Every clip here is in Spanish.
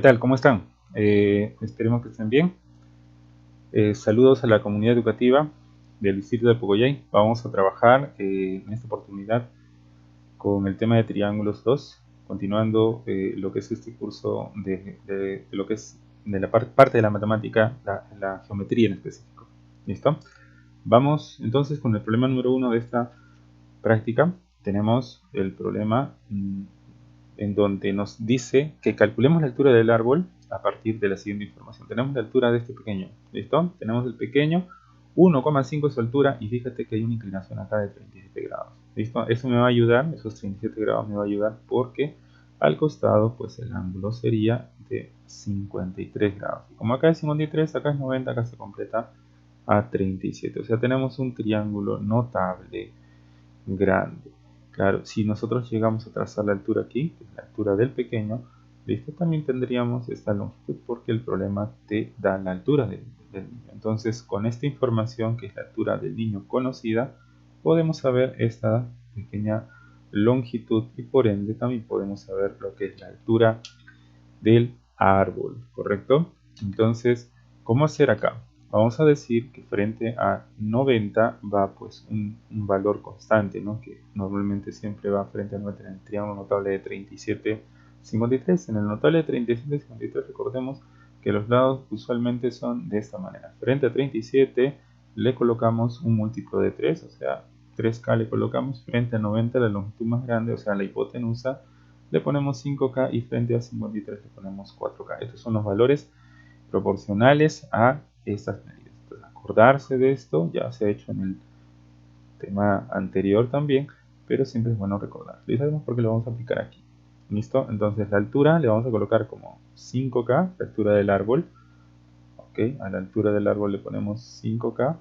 tal? ¿Cómo están? Esperemos que estén bien. Saludos a la comunidad educativa del distrito de Pogoyay. Vamos a trabajar en esta oportunidad con el tema de triángulos 2, continuando lo que es este curso de lo que es de la parte de la matemática, la geometría en específico. ¿Listo? Vamos entonces con el problema número 1 de esta práctica. Tenemos el problema en donde nos dice que calculemos la altura del árbol a partir de la siguiente información. Tenemos la altura de este pequeño, ¿listo? Tenemos el pequeño, 1,5 es su altura, y fíjate que hay una inclinación acá de 37 grados, ¿listo? Eso me va a ayudar, esos 37 grados me va a ayudar porque al costado pues el ángulo sería de 53 grados. Y como acá es 53, acá es 90, acá se completa a 37. O sea, tenemos un triángulo notable, grande. Claro, si nosotros llegamos a trazar la altura aquí, que es la altura del pequeño, ¿listo? También tendríamos esta longitud porque el problema te da la altura del niño. Entonces, con esta información, que es la altura del niño conocida, podemos saber esta pequeña longitud y por ende también podemos saber lo que es la altura del árbol, ¿correcto? Entonces, ¿cómo hacer acá? Vamos a decir que frente a 90 va pues un valor constante, ¿no? Que normalmente siempre va frente a 90 en el triángulo notable de 37, 53. En el notable de 37, 53 recordemos que los lados usualmente son de esta manera. Frente a 37 le colocamos un múltiplo de 3, o sea, 3K le colocamos. Frente a 90, la longitud más grande, o sea, la hipotenusa, le ponemos 5K, y frente a 53 le ponemos 4K. Estos son los valores proporcionales a estas medidas. Entonces, acordarse de esto ya se ha hecho en el tema anterior también, pero siempre es bueno recordar. Y sabemos por qué lo vamos a aplicar aquí. ¿Listo? Entonces la altura le vamos a colocar como 5K, la altura del árbol. Ok, a la altura del árbol le ponemos 5K.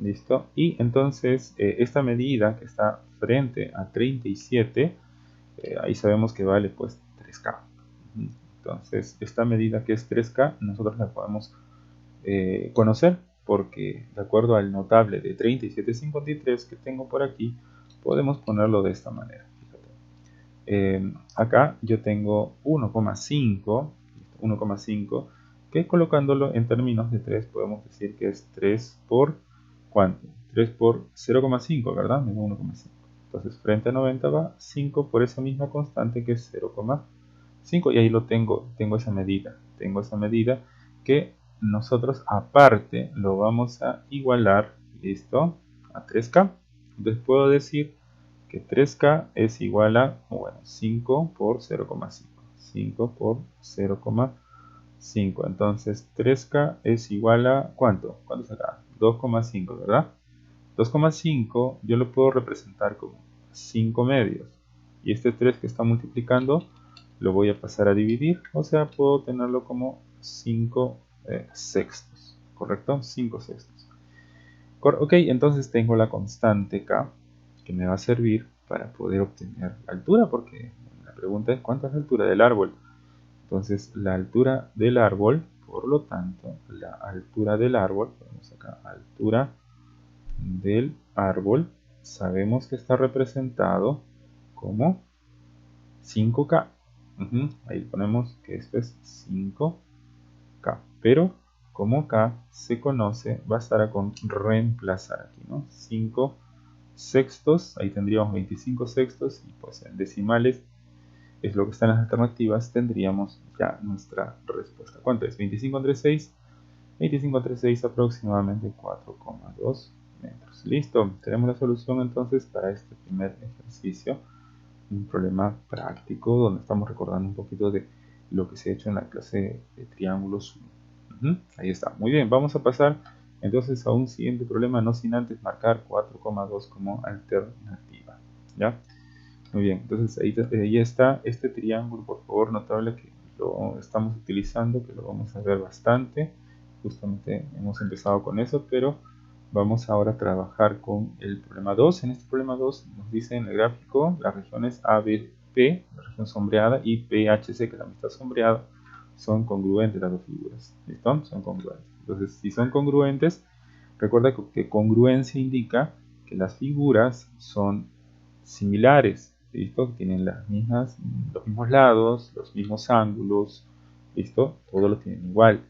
¿Listo? Y entonces esta medida que está frente a 37, ahí sabemos que vale pues 3K. Entonces esta medida que es 3K nosotros la podemos conocer porque de acuerdo al notable de 37,53 que tengo por aquí, podemos ponerlo de esta manera. Fíjate. Acá yo tengo 1,5, que colocándolo en términos de 3 podemos decir que es 3 por ¿cuánto? 3 por 0,5, ¿verdad? Menos 1,5. Entonces frente a 90 va 5 por esa misma constante que es 0,5, y ahí lo tengo esa medida que nosotros aparte lo vamos a igualar, ¿listo? A 3K. Entonces puedo decir que 3K es igual a, bueno, 5 por 0,5. 5 por 0,5. Entonces 3K es igual a, ¿cuánto? ¿Cuánto es acá? 2,5, ¿verdad? 2,5 yo lo puedo representar como 5 medios. Y este 3 que está multiplicando lo voy a pasar a dividir. O sea, puedo tenerlo como 5 sextos. ¿Correcto? 5 sextos. Ok, entonces tengo la constante K que me va a servir para poder obtener la altura, porque la pregunta es ¿cuánto es la altura del árbol? Entonces la altura del árbol, por lo tanto, la altura del árbol, ponemos acá altura del árbol, sabemos que está representado como 5K. Ahí ponemos que esto es 5K, pero como K se conoce, bastará con reemplazar aquí, ¿no? 5 sextos, ahí tendríamos 25 sextos, y pues en decimales es lo que está en las alternativas, tendríamos ya nuestra respuesta. ¿Cuánto es? 25 entre 6, 25 entre 6 aproximadamente 4,2 metros. Listo, tenemos la solución entonces para este primer ejercicio, un problema práctico donde estamos recordando un poquito de lo que se ha hecho en la clase de triángulos 1. Ahí está, muy bien, vamos a pasar entonces a un siguiente problema, no sin antes marcar 4,2 como alternativa. ¿Ya? Muy bien, entonces ahí está este triángulo, por favor, notable que lo estamos utilizando, que lo vamos a ver bastante. Justamente hemos empezado con eso, pero vamos ahora a trabajar con el problema 2. En este problema 2 nos dice en el gráfico las regiones ABP, la región sombreada, y PHC, que también está sombreada, son congruentes las dos figuras. ¿Listo? Son congruentes. Entonces, si son congruentes, recuerda que congruencia indica que las figuras son similares, ¿listo? Tienen los mismos lados, los mismos ángulos, ¿Listo? Todos lo tienen igual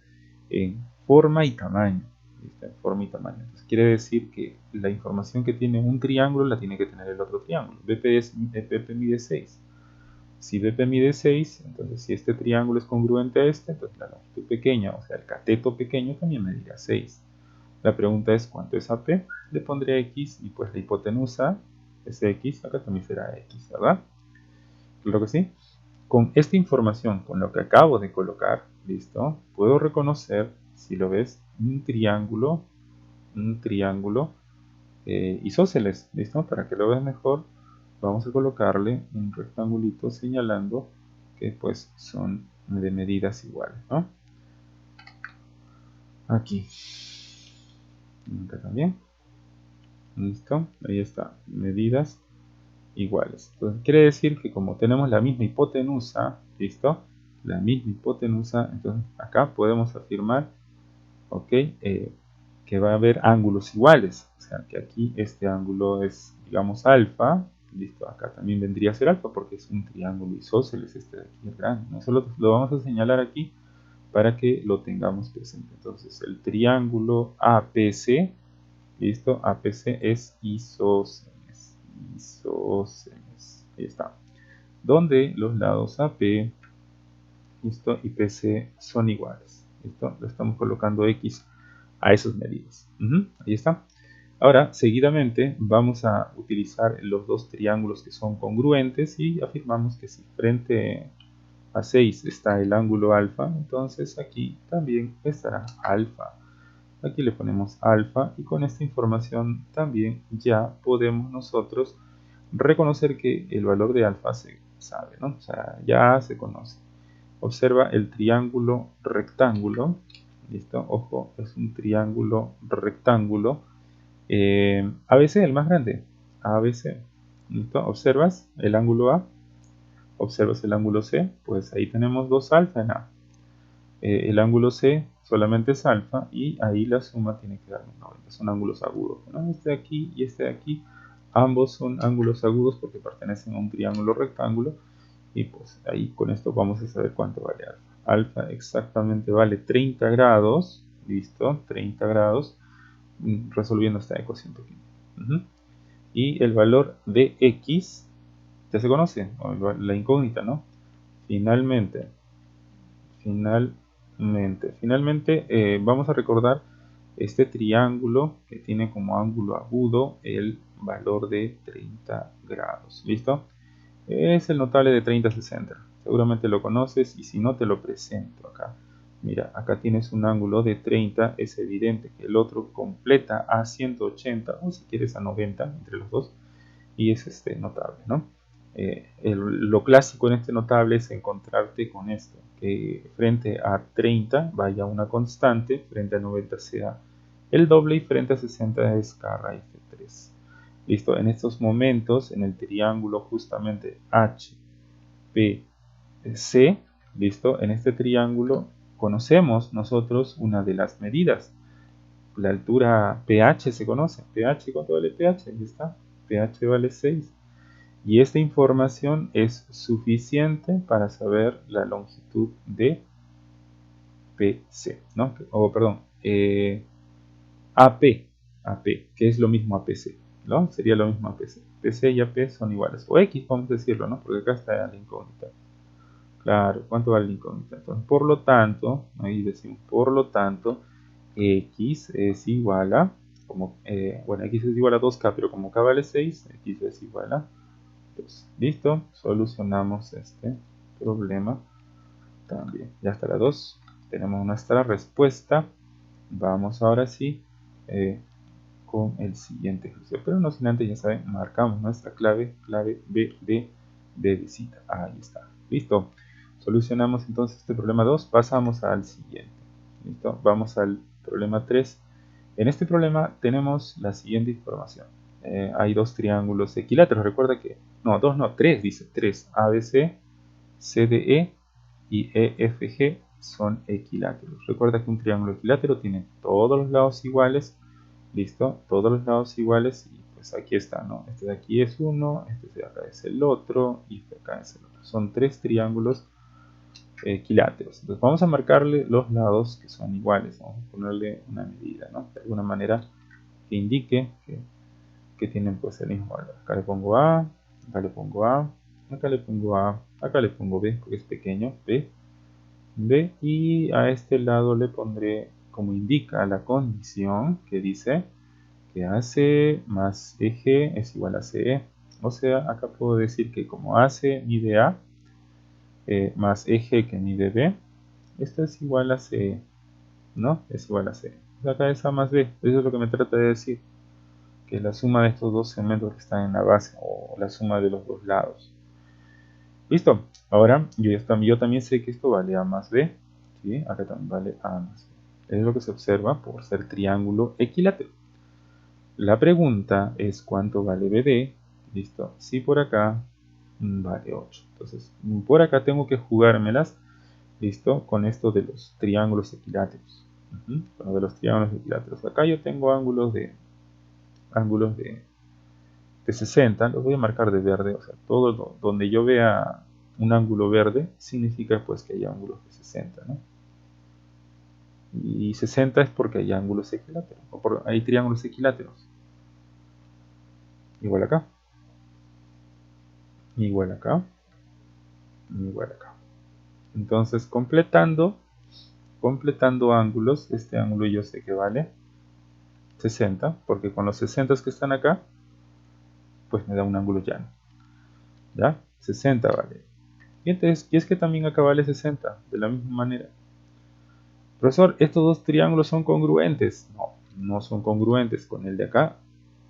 en forma y tamaño. ¿Listo? En forma y tamaño. Entonces, quiere decir que la información que tiene un triángulo la tiene que tener el otro triángulo. BP mide 6. Si BP mide 6, entonces si este triángulo es congruente a este, entonces la longitud pequeña, o sea, el cateto pequeño también medirá 6. La pregunta es ¿cuánto es AP? Le pondré X y pues la hipotenusa es X, acá también será X, ¿verdad? Claro que sí. Con esta información, con lo que acabo de colocar, ¿listo? Puedo reconocer, si lo ves, un triángulo isósceles, ¿listo? Para que lo veas mejor, vamos a colocarle un rectangulito señalando que pues son de medidas iguales, ¿no? Aquí. Acá también. Listo, ahí está, medidas iguales. Entonces quiere decir que como tenemos la misma hipotenusa, ¿listo? La misma hipotenusa, entonces acá podemos afirmar, ¿ok? Que va a haber ángulos iguales. O sea, que aquí este ángulo es, digamos, alfa. Listo, acá también vendría a ser alfa porque es un triángulo isósceles, este de aquí es grande, ¿no? Eso lo vamos a señalar aquí para que lo tengamos presente. Entonces, el triángulo APC, listo, APC es isósceles, ahí está, donde los lados AP, listo, y PC son iguales, listo, lo estamos colocando X a esas medidas. Ahí está. Ahora, seguidamente, vamos a utilizar los dos triángulos que son congruentes y afirmamos que si frente a 6 está el ángulo alfa, entonces aquí también estará alfa. Aquí le ponemos alfa y con esta información también ya podemos nosotros reconocer que el valor de alfa se sabe, ¿no? O sea, ya se conoce. Observa el triángulo rectángulo. ¿Listo? Ojo, es un triángulo rectángulo. ABC, el más grande. ABC. ¿Listo? ¿Observas el ángulo A? ¿Observas el ángulo C? Pues ahí tenemos dos alfa en A. El ángulo C solamente es alfa y ahí la suma tiene que darme 90. Son ángulos agudos, ¿no? Este de aquí y este de aquí. Ambos son ángulos agudos porque pertenecen a un triángulo rectángulo. Y pues ahí con esto vamos a saber cuánto vale alfa. Alfa exactamente vale 30 grados. Listo, 30 grados. Resolviendo esta ecuación pequeña. Y el valor de X, ya se conoce, la incógnita, ¿no? Finalmente, vamos a recordar este triángulo que tiene como ángulo agudo el valor de 30 grados. ¿Listo? Es el notable de 30-60. Seguramente lo conoces y si no te lo presento acá. Mira, acá tienes un ángulo de 30. Es evidente que el otro completa a 180 o si quieres a 90 entre los dos. Y es este notable, ¿no? Lo clásico en este notable es encontrarte con esto. Que frente a 30 vaya una constante, frente a 90 sea el doble y frente a 60 es K raíz de 3. Listo, en estos momentos, en el triángulo justamente HPC, listo, en este triángulo conocemos nosotros una de las medidas. La altura pH se conoce. pH, ¿cuánto vale pH? Ahí está. pH vale 6. Y esta información es suficiente para saber la longitud de PC, ¿no? Perdón, AP, que es lo mismo a PC, ¿no? Sería lo mismo a PC. PC y AP son iguales, o X, vamos a decirlo, ¿no? Porque acá está la incógnita. Claro, ¿cuánto vale la incógnita? Entonces, por lo tanto, ahí decimos, por lo tanto, X es igual a, bueno, X es igual a 2K, pero como K vale 6, X es igual a 2. Listo, solucionamos este problema también. Ya está la 2, tenemos nuestra respuesta. Vamos ahora sí con el siguiente ejercicio, pero no sin antes, ya saben, marcamos nuestra clave BD de visita. Ahí está, listo. Solucionamos entonces este problema 2, pasamos al siguiente. Listo, vamos al problema 3. En este problema tenemos la siguiente información. Hay dos triángulos equiláteros, recuerda que, no, dos no, tres, dice, tres, ABC, CDE y EFG son equiláteros. Recuerda que un triángulo equilátero tiene todos los lados iguales. Listo, todos los lados iguales y pues aquí está, ¿no? Este de aquí es uno, este de acá es el otro y este de acá es el otro. Son tres triángulos equiláteros. Entonces vamos a marcarle los lados que son iguales. Vamos a ponerle una medida, ¿no? De alguna manera que indique que tienen pues el mismo valor. Acá le pongo A, acá le pongo A, acá le pongo A, acá le pongo B porque es pequeño, B, B, y a este lado le pondré como indica la condición que dice que AC más eje es igual a CE. O sea, acá puedo decir que como AC mide A más eje que mide B, esto es igual a CE, ¿no? Es igual a CE. Acá es A más B, eso es lo que me trata de decir, que es la suma de estos dos segmentos que están en la base, o la suma de los dos lados. Listo, ahora yo también sé que esto vale A más B, ¿sí? Acá también vale A más B. Es lo que se observa por ser triángulo equilátero. La pregunta es cuánto vale BD. Listo, si por acá vale 8. Entonces, por acá tengo que jugármelas, listo, con esto de los triángulos equiláteros. Con lo de los triángulos equiláteros. Acá yo tengo ángulos de 60, los voy a marcar de verde. O sea, todo donde yo vea un ángulo verde significa pues que hay ángulos de 60, ¿no? Y 60 es porque hay ángulos equiláteros, hay triángulos equiláteros. Igual acá, igual acá, igual acá. Entonces, completando ángulos, este ángulo yo sé que vale 60, porque con los 60 que están acá, pues me da un ángulo llano. ¿Ya? 60 vale. Y es que también acá vale 60, de la misma manera. Profesor, ¿estos dos triángulos son congruentes? No, no son congruentes. Con el de acá,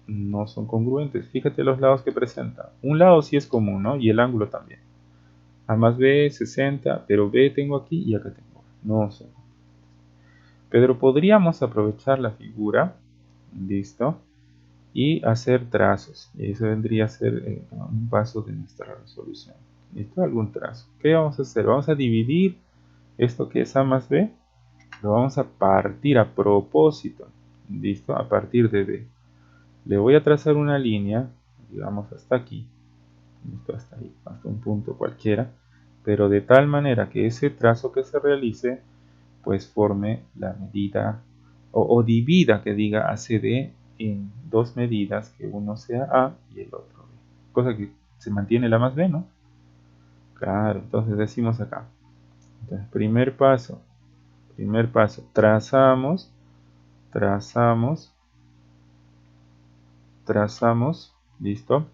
no son congruentes. Fíjate los lados que presenta. Un lado sí es común, ¿no? Y el ángulo también. A más B, 60, pero B tengo aquí y acá tengo. No son. Pero podríamos aprovechar la figura, listo, y hacer trazos. Y eso vendría a ser un paso de nuestra resolución. ¿Listo? Algún trazo. ¿Qué vamos a hacer? Vamos a dividir esto que es A más B, lo vamos a partir a propósito. ¿Listo? A partir de B. Le voy a trazar una línea, digamos hasta aquí. ¿Listo? Hasta ahí, hasta un punto cualquiera. Pero de tal manera que ese trazo que se realice pues forme la medida o divida, que diga ACD en dos medidas, que uno sea A y el otro B. Cosa que se mantiene la más B, ¿no? Claro, entonces decimos acá. Entonces, primer paso, trazamos, listo.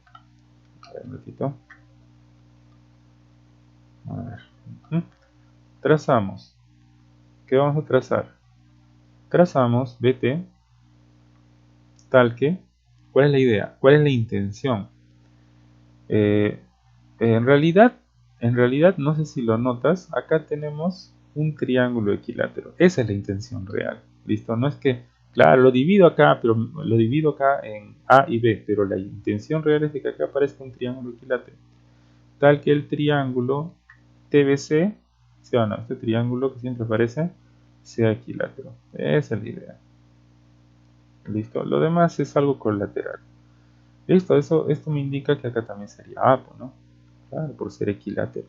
A ver, un ratito. A ver. Trazamos. ¿Qué vamos a trazar? Trazamos BT tal que, ¿cuál es la idea? ¿Cuál es la intención? Eh, en realidad, no sé si lo notas, acá tenemos un triángulo equilátero. Esa es la intención real. ¿Listo? No es que, claro, lo divido acá, pero lo divido acá en A y B, pero la intención real es de que acá aparezca un triángulo equilátero. Tal que el triángulo TBC, ¿sí o no? Este triángulo que siempre aparece, sea equilátero. Esa es la idea. ¿Listo? Lo demás es algo colateral. Listo, esto me indica que acá también sería A, ¿no? Claro, por ser equilátero.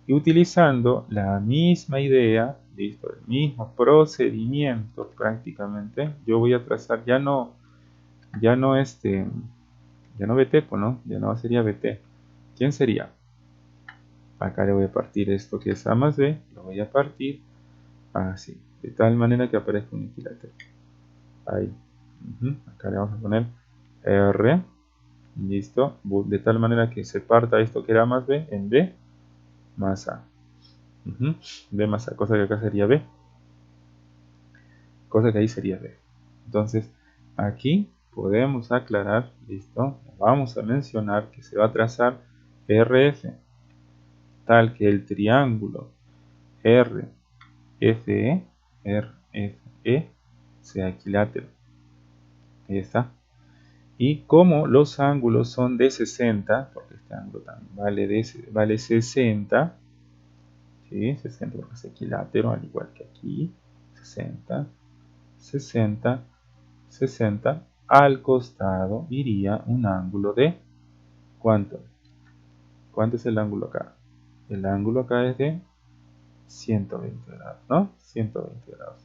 Y utilizando la misma idea, listo, el mismo procedimiento prácticamente, yo voy a trazar ya no BT, pues, ¿no? Ya no sería BT. ¿Quién sería? Acá le voy a partir esto que es A más B, lo voy a partir así, de tal manera que aparezca un equilátero. Ahí. Acá le vamos a poner R, listo, de tal manera que se parta esto que era A más B en B más A. B más A, cosa que acá sería B. Cosa que ahí sería B. Entonces, aquí podemos aclarar, listo, vamos a mencionar que se va a trazar RF, tal que el triángulo RFE sea equilátero. Ahí está. Y como los ángulos son de 60, porque este ángulo también vale 60, ¿sí? 60 porque es equilátero, al igual que aquí, 60, 60, 60, al costado iría un ángulo de ¿cuánto? ¿Cuánto es el ángulo acá? El ángulo acá es de 120 grados, ¿no? 120 grados.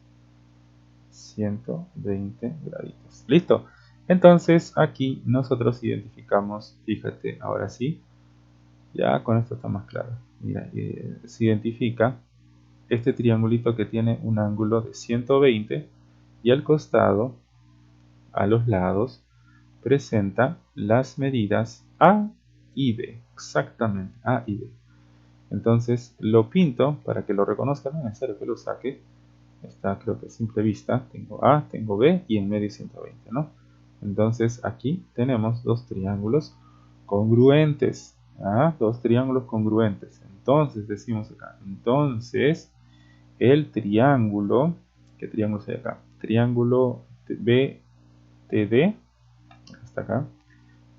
120 graditos. ¿Listo? Entonces aquí nosotros identificamos, fíjate, ahora sí, ya con esto está más claro. Mira, se identifica este triangulito que tiene un ángulo de 120 y al costado, a los lados, presenta las medidas A y B, exactamente A y B. Entonces lo pinto para que lo reconozcan, no es necesario que lo saque. Está, creo que a simple vista, tengo A, tengo B y en medio 120, ¿no? Entonces aquí tenemos dos triángulos congruentes, ¿ah? Dos triángulos congruentes. Entonces decimos acá, entonces el triángulo, ¿qué triángulo hay acá? Triángulo BTD, está acá,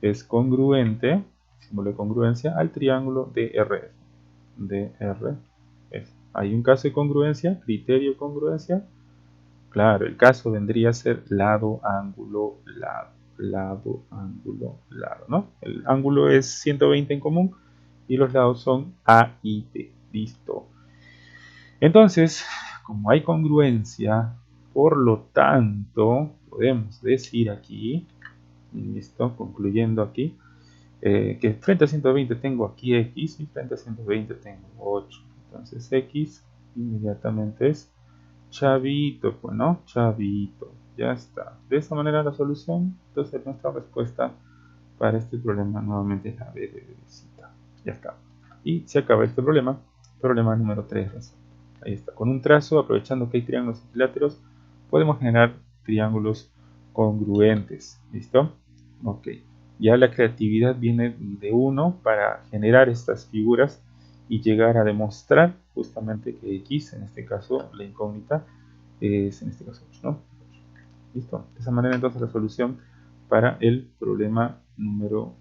es congruente, símbolo de congruencia, al triángulo DRF. DRF. Hay un caso de congruencia, criterio de congruencia. Claro, el caso vendría a ser lado, ángulo, lado, lado, ángulo, lado, ¿no? El ángulo es 120 en común y los lados son A y B. Listo. Entonces, como hay congruencia, por lo tanto, podemos decir aquí, listo, concluyendo aquí, que frente a 120 tengo aquí X y frente a 120 tengo 8. Entonces X inmediatamente es chavito, pues no, chavito, ya está. De esta manera la solución, entonces nuestra respuesta para este problema nuevamente es la B de visita. Ya está. Y se acaba este problema, problema número 3. Ahí está, con un trazo, aprovechando que hay triángulos equiláteros, podemos generar triángulos congruentes. ¿Listo? Ok. Ya la creatividad viene de uno para generar estas figuras y llegar a demostrar justamente que X, en este caso la incógnita, es en este caso 8, ¿no? Listo. De esa manera entonces la solución para el problema número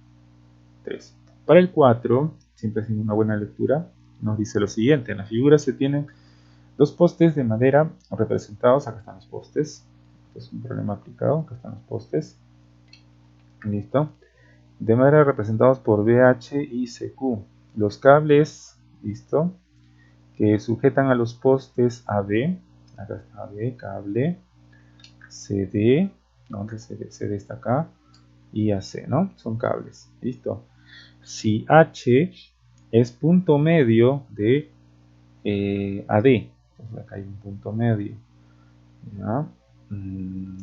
3. Para el 4, siempre haciendo una buena lectura, nos dice lo siguiente. En la figura se tienen dos postes de madera representados. Acá están los postes. Esto es un problema aplicado. Acá están los postes. Listo. De madera representados por BH y CQ. Los cables, listo, que sujetan a los postes AB. Acá está AB, cable. CD, donde CD está acá. Y AC, ¿no? Son cables. Listo. Si H es punto medio de AD, entonces acá hay un punto medio, ¿ya?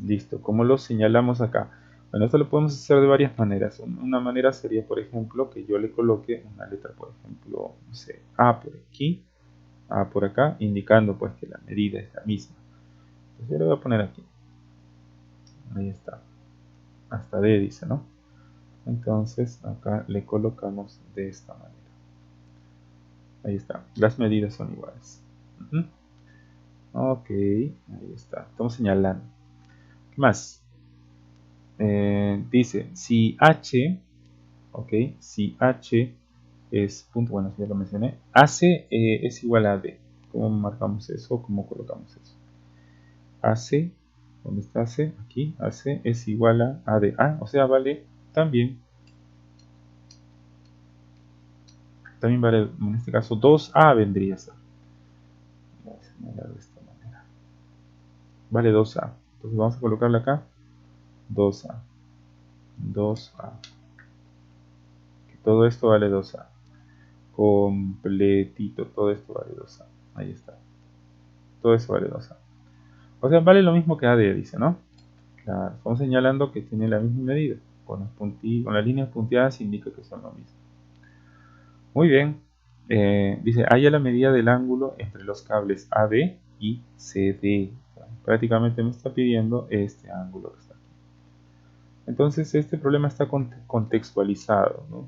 Listo, ¿cómo lo señalamos acá? Bueno, esto lo podemos hacer de varias maneras. Una manera sería, por ejemplo, que yo le coloque una letra, por ejemplo, no sé, A por aquí, A por acá, indicando pues que la medida es la misma. Entonces yo le voy a poner aquí. Ahí está. Hasta D dice, ¿no? Entonces acá le colocamos de esta manera. Ahí está. Las medidas son iguales. Ok, ahí está. Estamos señalando. ¿Qué más? Dice, si H, ok, si H es punto, bueno, ya lo mencioné, AC es igual a D. ¿Cómo marcamos eso? ¿Cómo colocamos eso? AC, ¿dónde está AC? Aquí, AC es igual a AD. Ah, o sea, vale también vale, en este caso, 2A vendría a ser. Voy a señalar de esta manera. Vale 2A. Entonces vamos a colocarle acá 2A. 2A. Que todo esto vale 2A. Completito, todo esto vale 2A. Ahí está. Todo eso vale 2A. O sea, vale lo mismo que AD, dice, ¿no? Claro, estamos señalando que tiene la misma medida. Con las líneas punteadas indica que son lo mismo. Muy bien. Dice, haya la medida del ángulo entre los cables AB y CD. Prácticamente me está pidiendo este ángulo que está aquí. Entonces este problema está contextualizado, ¿no?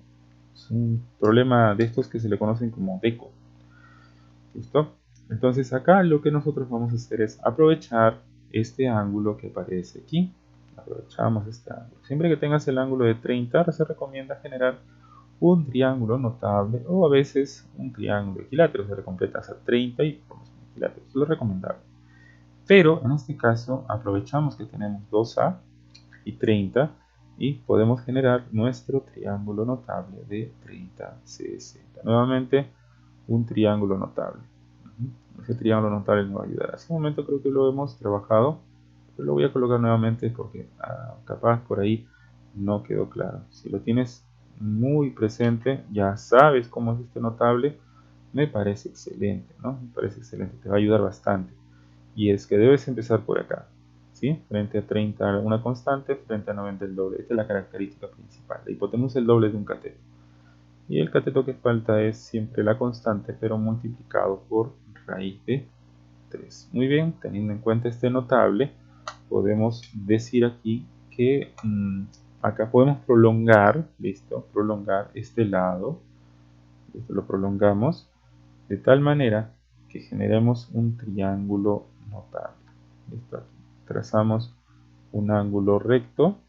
Es un problema de estos que se le conocen como DECO. ¿Listo? Entonces acá lo que nosotros vamos a hacer es aprovechar este ángulo que aparece aquí. Aprovechamos este ángulo. Siempre que tengas el ángulo de 30, se recomienda generar un triángulo notable o a veces un triángulo equilátero. Se le completa hasta 30 y formamos un equilátero. Eso es lo recomendable. Pero en este caso aprovechamos que tenemos 2A y 30 y podemos generar nuestro triángulo notable de 30, 60. Nuevamente un triángulo notable. Ese triángulo notable nos va a ayudar. Hace un momento creo que lo hemos trabajado, pero lo voy a colocar nuevamente porque capaz por ahí no quedó claro. Si lo tienes muy presente, ya sabes cómo es este notable, me parece excelente, ¿no? Me parece excelente, te va a ayudar bastante. Y es que debes empezar por acá, ¿sí? Frente a 30 una constante, frente a 90 el doble. Esta es la característica principal. La hipotenusa es el doble de un cateto. Y el cateto que falta es siempre la constante, pero multiplicado por raíz de 3. Muy bien, teniendo en cuenta este notable, podemos decir aquí que acá podemos prolongar, listo, prolongar este lado. Esto lo prolongamos de tal manera que generemos un triángulo notable. Listo, aquí trazamos un ángulo recto.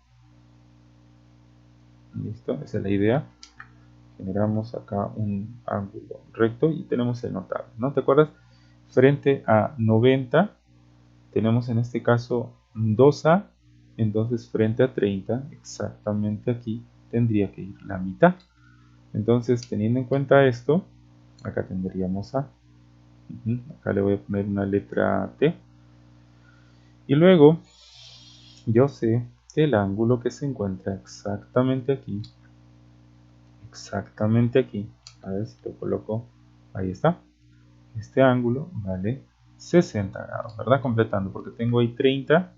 Listo, esa es la idea. Generamos acá un ángulo recto y tenemos el notable, ¿no? ¿Te acuerdas? Frente a 90 tenemos en este caso 2A, entonces frente a 30, exactamente aquí tendría que ir la mitad. Entonces, teniendo en cuenta esto, acá tendríamos A. Acá le voy a poner una letra T. Y luego, yo sé que el ángulo que se encuentra exactamente aquí, a ver si lo coloco, ahí está. Este ángulo vale 60 grados, ¿verdad? Completando, porque tengo ahí 30,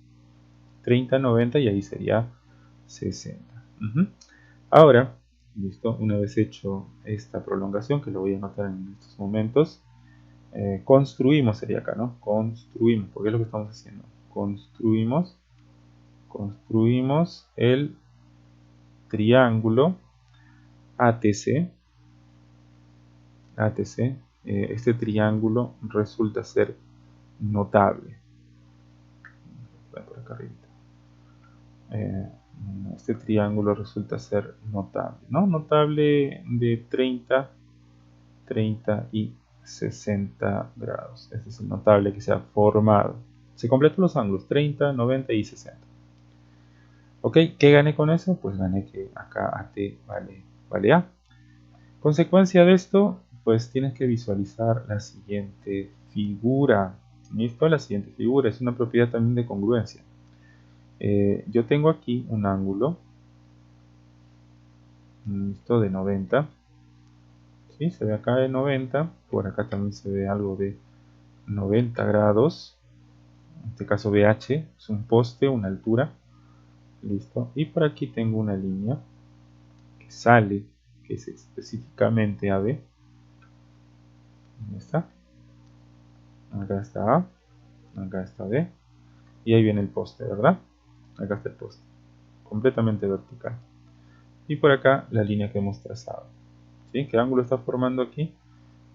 90 y ahí sería 60. Ahora, listo, una vez hecho esta prolongación, que lo voy a anotar en estos momentos, construimos, sería acá, ¿no? Construimos, porque es lo que estamos haciendo. Construimos el triángulo ATC. Este triángulo resulta ser notable. Por acá arriba. Este triángulo resulta ser notable, ¿no? Notable de 30, 30 y 60 grados. Este es el notable que se ha formado. Se completan los ángulos 30, 90 y 60. Ok, ¿qué gané con eso? Pues gané que acá AT vale A. Consecuencia de esto, pues tienes que visualizar la siguiente figura. ¿Listo? La siguiente figura es una propiedad también de congruencia. Yo tengo aquí un ángulo, listo, de 90. ¿Sí? Se ve acá de 90. Por acá también se ve algo de 90 grados. En este caso BH es un poste, una altura. Listo. Y por aquí tengo una línea que sale, que es específicamente AB. ¿Dónde está? Acá está A, acá está B. Y ahí viene el poste, ¿verdad? Acá está el poste. Completamente vertical. Y por acá la línea que hemos trazado. ¿Sí? ¿Qué ángulo está formando aquí?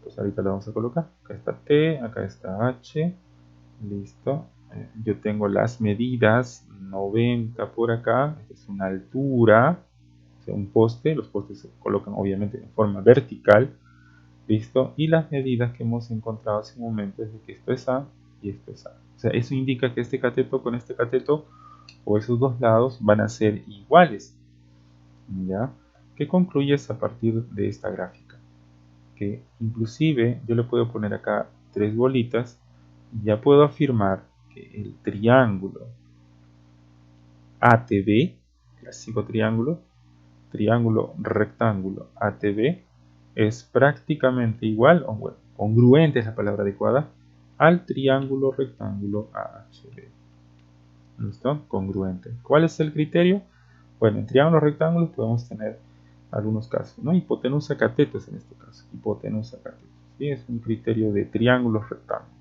Pues ahorita lo vamos a colocar. Acá está T, acá está H. Listo. Yo tengo las medidas 90 por acá. Esta es una altura. O sea, un poste. Los postes se colocan obviamente en forma vertical. Listo. Y las medidas que hemos encontrado hace un momento es de que esto es A y esto es A. O sea, eso indica que este cateto con este cateto o esos dos lados van a ser iguales. ¿Ya? ¿Qué concluyes a partir de esta gráfica? Que inclusive yo le puedo poner acá 3 bolitas y ya puedo afirmar que el triángulo ATB, clásico triángulo rectángulo ATB, es prácticamente igual, o bueno, congruente es la palabra adecuada, al triángulo rectángulo AHB. ¿Listo? Congruente. ¿Cuál es el criterio? Bueno, en triángulos rectángulos podemos tener algunos casos, ¿no? Hipotenusa catetos en este caso. Hipotenusa catetos. ¿Sí? Es un criterio de triángulos rectángulos.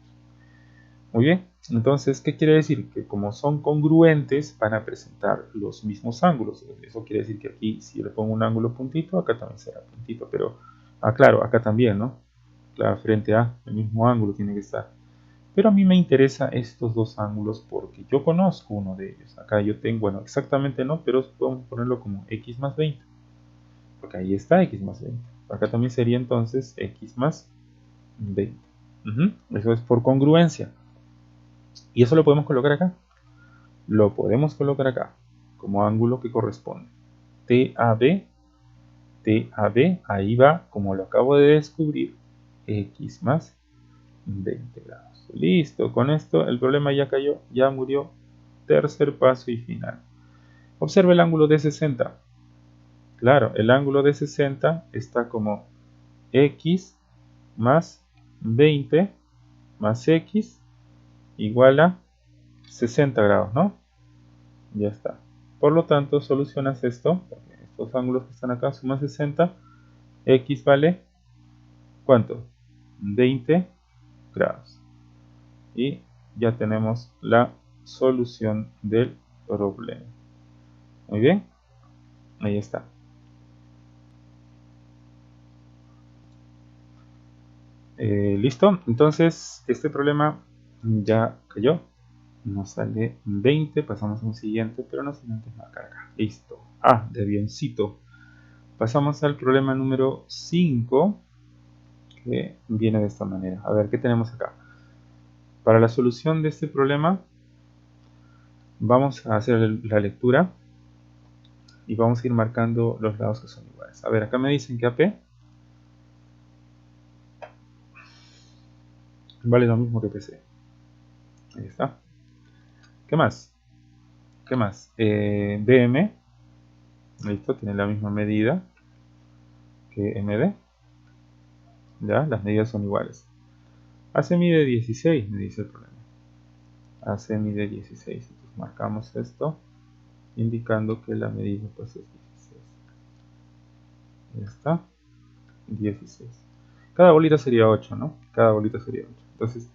Muy bien. Entonces, ¿qué quiere decir? Que como son congruentes, van a presentar los mismos ángulos. Eso quiere decir que aquí, si yo le pongo un ángulo puntito, acá también será puntito. Pero, claro, acá también, ¿no? Claro, frente a el mismo ángulo tiene que estar. Pero a mí me interesa estos dos ángulos porque yo conozco uno de ellos. Acá yo tengo, bueno, exactamente no, pero podemos ponerlo como x más 20. Porque ahí está x más 20. Acá también sería entonces x más 20. Eso es por congruencia. Y eso lo podemos colocar acá. Lo podemos colocar acá como ángulo que corresponde. TAB, ahí va, como lo acabo de descubrir, x más 20 grados. Listo, con esto el problema ya cayó, ya murió. Tercer paso y final. Observa el ángulo de 60. Claro, el ángulo de 60 está como x más 20 más x igual a 60 grados, ¿no? Ya está. Por lo tanto, solucionas esto, porque estos ángulos que están acá suman 60, x vale, ¿cuánto? 20 grados. Y ya tenemos la solución del problema. Muy bien, ahí está. Listo, entonces este problema ya cayó. Nos sale 20, pasamos a un siguiente, pero no sin antes marcar acá. Listo. Ah, de avioncito. Pasamos al problema número 5, que viene de esta manera. A ver, ¿qué tenemos acá? Para la solución de este problema, vamos a hacer la lectura y vamos a ir marcando los lados que son iguales. A ver, acá me dicen que AP vale lo mismo que PC. Ahí está. ¿Qué más? ¿Qué más? BM, listo, tiene la misma medida que MD. Ya, las medidas son iguales. AC mide 16, me dice el problema. AC mide 16. Entonces marcamos esto, indicando que la medida pues es 16. Ya está. 16. Cada bolita sería 8, ¿no? Cada bolita sería 8. Entonces,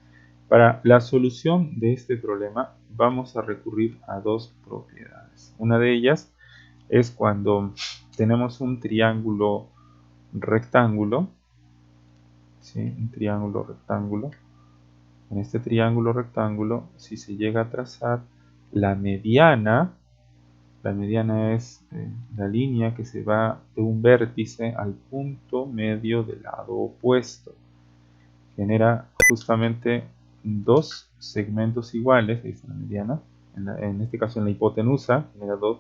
para la solución de este problema, vamos a recurrir a dos propiedades. Una de ellas es cuando tenemos un triángulo rectángulo, ¿sí? Un triángulo rectángulo. En este triángulo rectángulo, si se llega a trazar la mediana es la línea que se va de un vértice al punto medio del lado opuesto. Genera justamente dos segmentos iguales, ahí está la mediana, en este caso en la hipotenusa, genera dos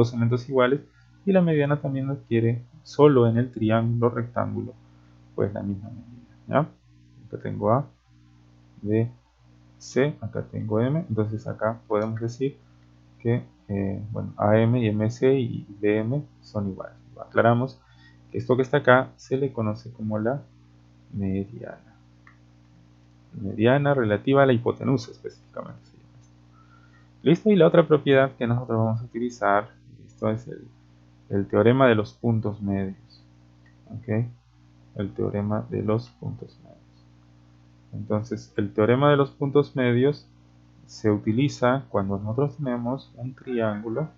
segmentos iguales, y la mediana también adquiere solo en el triángulo rectángulo, pues la misma medida. ¿Ya? Acá tengo A, B, C, acá tengo M, entonces acá podemos decir que bueno, AM y MC y BM son iguales. Aclaramos que esto que está acá se le conoce como la mediana. Mediana relativa a la hipotenusa específicamente. Listo, y la otra propiedad que nosotros vamos a utilizar, esto es el teorema de los puntos medios. ¿Ok? El teorema de los puntos medios. Entonces, el teorema de los puntos medios se utiliza cuando nosotros tenemos un triángulo.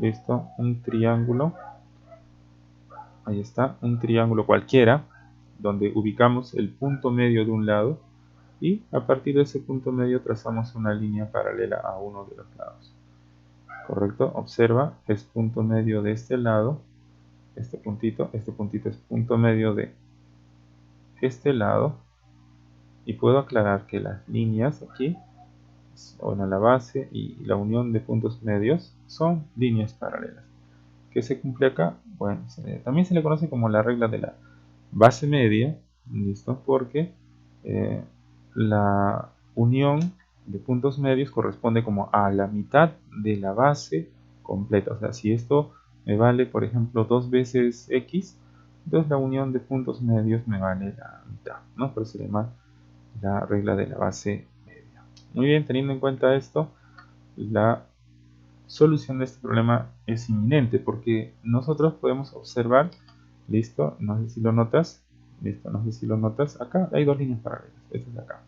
Listo, un triángulo. Ahí está, un triángulo cualquiera, donde ubicamos el punto medio de un lado y a partir de ese punto medio trazamos una línea paralela a uno de los lados. ¿Correcto? Observa, es punto medio de este lado, este puntito es punto medio de este lado, y puedo aclarar que las líneas aquí, bueno, la base y la unión de puntos medios son líneas paralelas. ¿Qué se cumple acá? Bueno, también se le conoce como la regla de la base media, ¿listo? Porque la unión de puntos medios corresponde como a la mitad de la base completa. O sea, si esto me vale, por ejemplo, 2 veces x, entonces la unión de puntos medios me vale la mitad, ¿no? Por eso se llama la regla de la base media. Muy bien, teniendo en cuenta esto, la solución de este problema es inminente porque nosotros podemos observar, listo, no sé si lo notas, listo, no sé si lo notas, acá hay dos líneas paralelas, esta es de acá,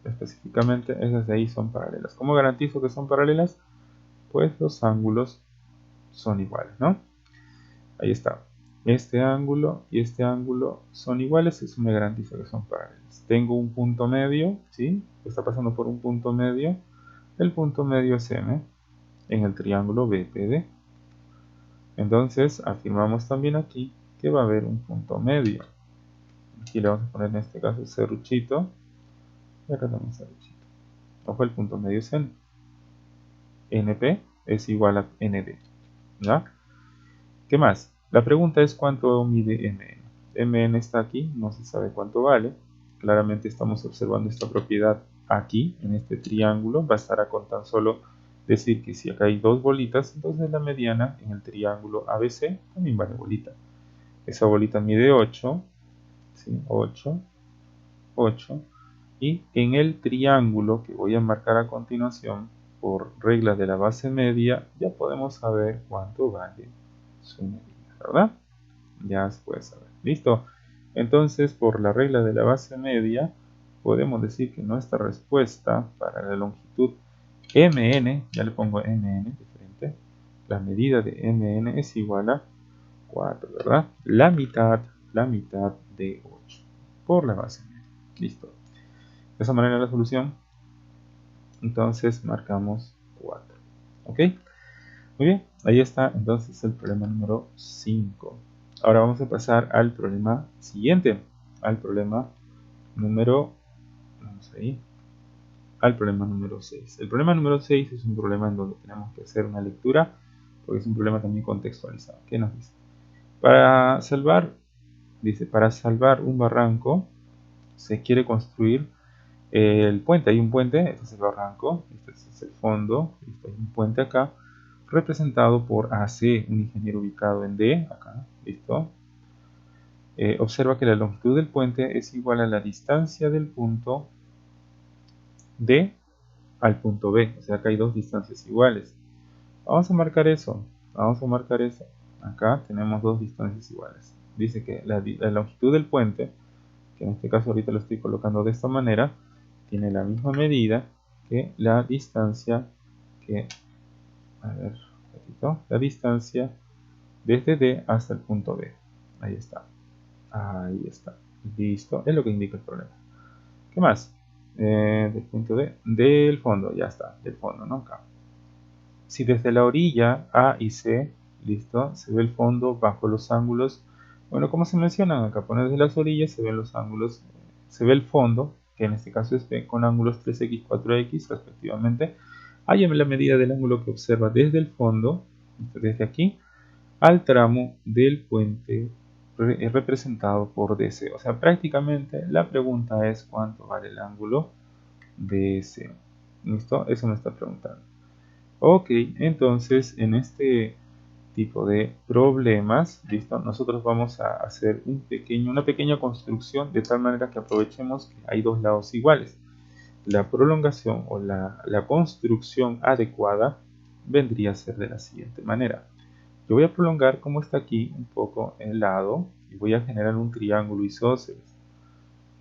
específicamente esas de ahí son paralelas. ¿Cómo garantizo que son paralelas? Pues los ángulos son iguales, ¿no? Ahí está, este ángulo y este ángulo son iguales, eso me garantiza que son paralelas. Tengo un punto medio, ¿sí? Está pasando por un punto medio, el punto medio es M en el triángulo BPD. Entonces afirmamos también aquí que va a haber un punto medio. Aquí le vamos a poner en este caso serruchito y acá también serruchito. Ojo, el punto medio es N. NP es igual a ND. ¿Ya? ¿Qué más? La pregunta es cuánto mide MN. MN está aquí, no se sabe cuánto vale. claramente estamos observando esta propiedad aquí, en este triángulo. Bastará con tan solo decir que si acá hay dos bolitas, entonces la mediana en el triángulo ABC también vale bolita. Esa bolita mide 8, ¿sí? 8, 8. Y en el triángulo que voy a marcar a continuación, por regla de la base media, ya podemos saber cuánto vale su medida, ¿verdad? Ya se puede saber. ¿Listo? Entonces, por la regla de la base media, podemos decir que nuestra respuesta para la longitud MN, ya le pongo MN diferente, la medida de MN es igual a 4, ¿verdad? La mitad de 8 por la base media. Listo. De esa manera la solución, entonces marcamos 4. ¿Ok? Muy bien, ahí está entonces el problema número 5. Ahora vamos a pasar al problema siguiente, al problema número, al problema número 6. El problema número 6 es un problema en donde tenemos que hacer una lectura, porque es un problema también contextualizado. ¿Qué nos dice? Para salvar un barranco se quiere construir el puente. Hay un puente, este es el barranco, este es el fondo, hay un puente acá, representado por AC, un ingeniero ubicado en D, acá, listo. Observa que la longitud del puente es igual a la distancia del punto D al punto B, o sea, acá hay dos distancias iguales. Vamos a marcar eso, Acá tenemos dos distancias iguales. Dice que la longitud del puente, que en este caso ahorita lo estoy colocando de esta manera, tiene la misma medida que la distancia la distancia desde D hasta el punto B. Ahí está. Listo. Es lo que indica el problema. ¿Qué más? Del punto D, del fondo, ya está, del fondo, ¿no? Acá. Si desde la orilla A y C, listo, se ve el fondo bajo los ángulos, bueno, como se mencionan acá, poner desde las orillas se ven los ángulos, se ve el fondo, que en este caso es B, con ángulos 3x, 4x respectivamente. Hay la medida del ángulo que observa desde el fondo, desde aquí, al tramo del puente representado por DC. O sea, prácticamente la pregunta es cuánto vale el ángulo DC. ¿Listo? Eso me está preguntando. Ok, entonces en este tipo de problemas, ¿listo? Nosotros vamos a hacer una pequeña construcción de tal manera que aprovechemos que hay dos lados iguales. La prolongación o la construcción adecuada vendría a ser de la siguiente manera. Yo voy a prolongar, como está aquí, un poco el lado y voy a generar un triángulo isósceles.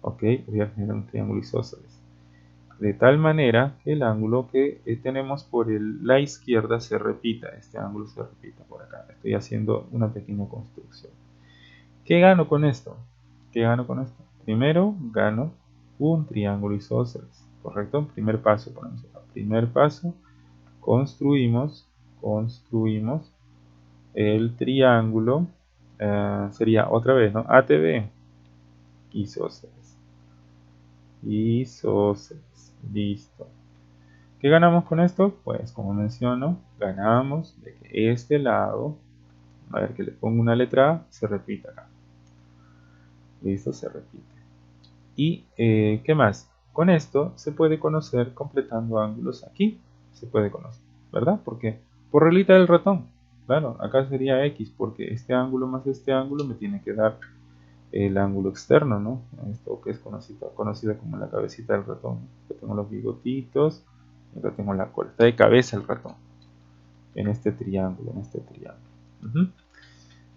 Ok, voy a generar un triángulo isósceles. De tal manera que el ángulo que tenemos por la izquierda se repita, este ángulo se repita por acá. Estoy haciendo una pequeña construcción. ¿Qué gano con esto? Primero gano un triángulo isósceles, ¿correcto? Primer paso, ponemos acá. Primer paso, construimos el triángulo, sería otra vez, ¿no? ATB, isósceles, listo. ¿Qué ganamos con esto? Pues como menciono, ganamos de que este lado, a ver que le pongo una letra A, se repita acá. Listo, se repite. ¿Y qué más? Con esto se puede conocer completando ángulos aquí. Se puede conocer, ¿verdad? Porque por reglita del ratón. Claro, acá sería X porque este ángulo más este ángulo me tiene que dar el ángulo externo, ¿no? Esto que es conocida como la cabecita del ratón. Acá tengo los bigotitos, y acá tengo la cola. Está de cabeza el ratón en este triángulo,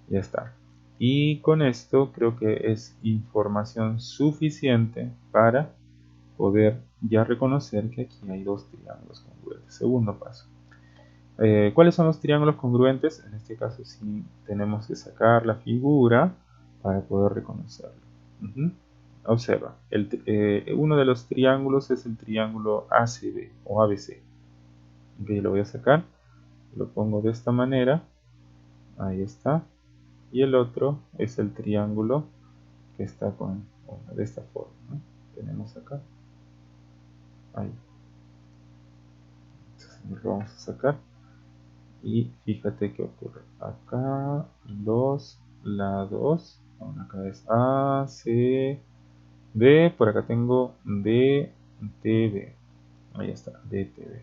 Ya está. Y con esto creo que es información suficiente para poder ya reconocer que aquí hay dos triángulos congruentes. Segundo paso. ¿Cuáles son los triángulos congruentes? En este caso sí tenemos que sacar la figura para poder reconocerlo. Observa, uno de los triángulos es el triángulo ACB o ABC. Ok, lo voy a sacar, lo pongo de esta manera, ahí está. Y el otro es el triángulo que está de esta forma, ¿no? Tenemos acá, ahí. Entonces lo vamos a sacar. Y fíjate que ocurre acá, los lados, acá es A, C, de, por acá tengo DTB. Ahí está, DTB.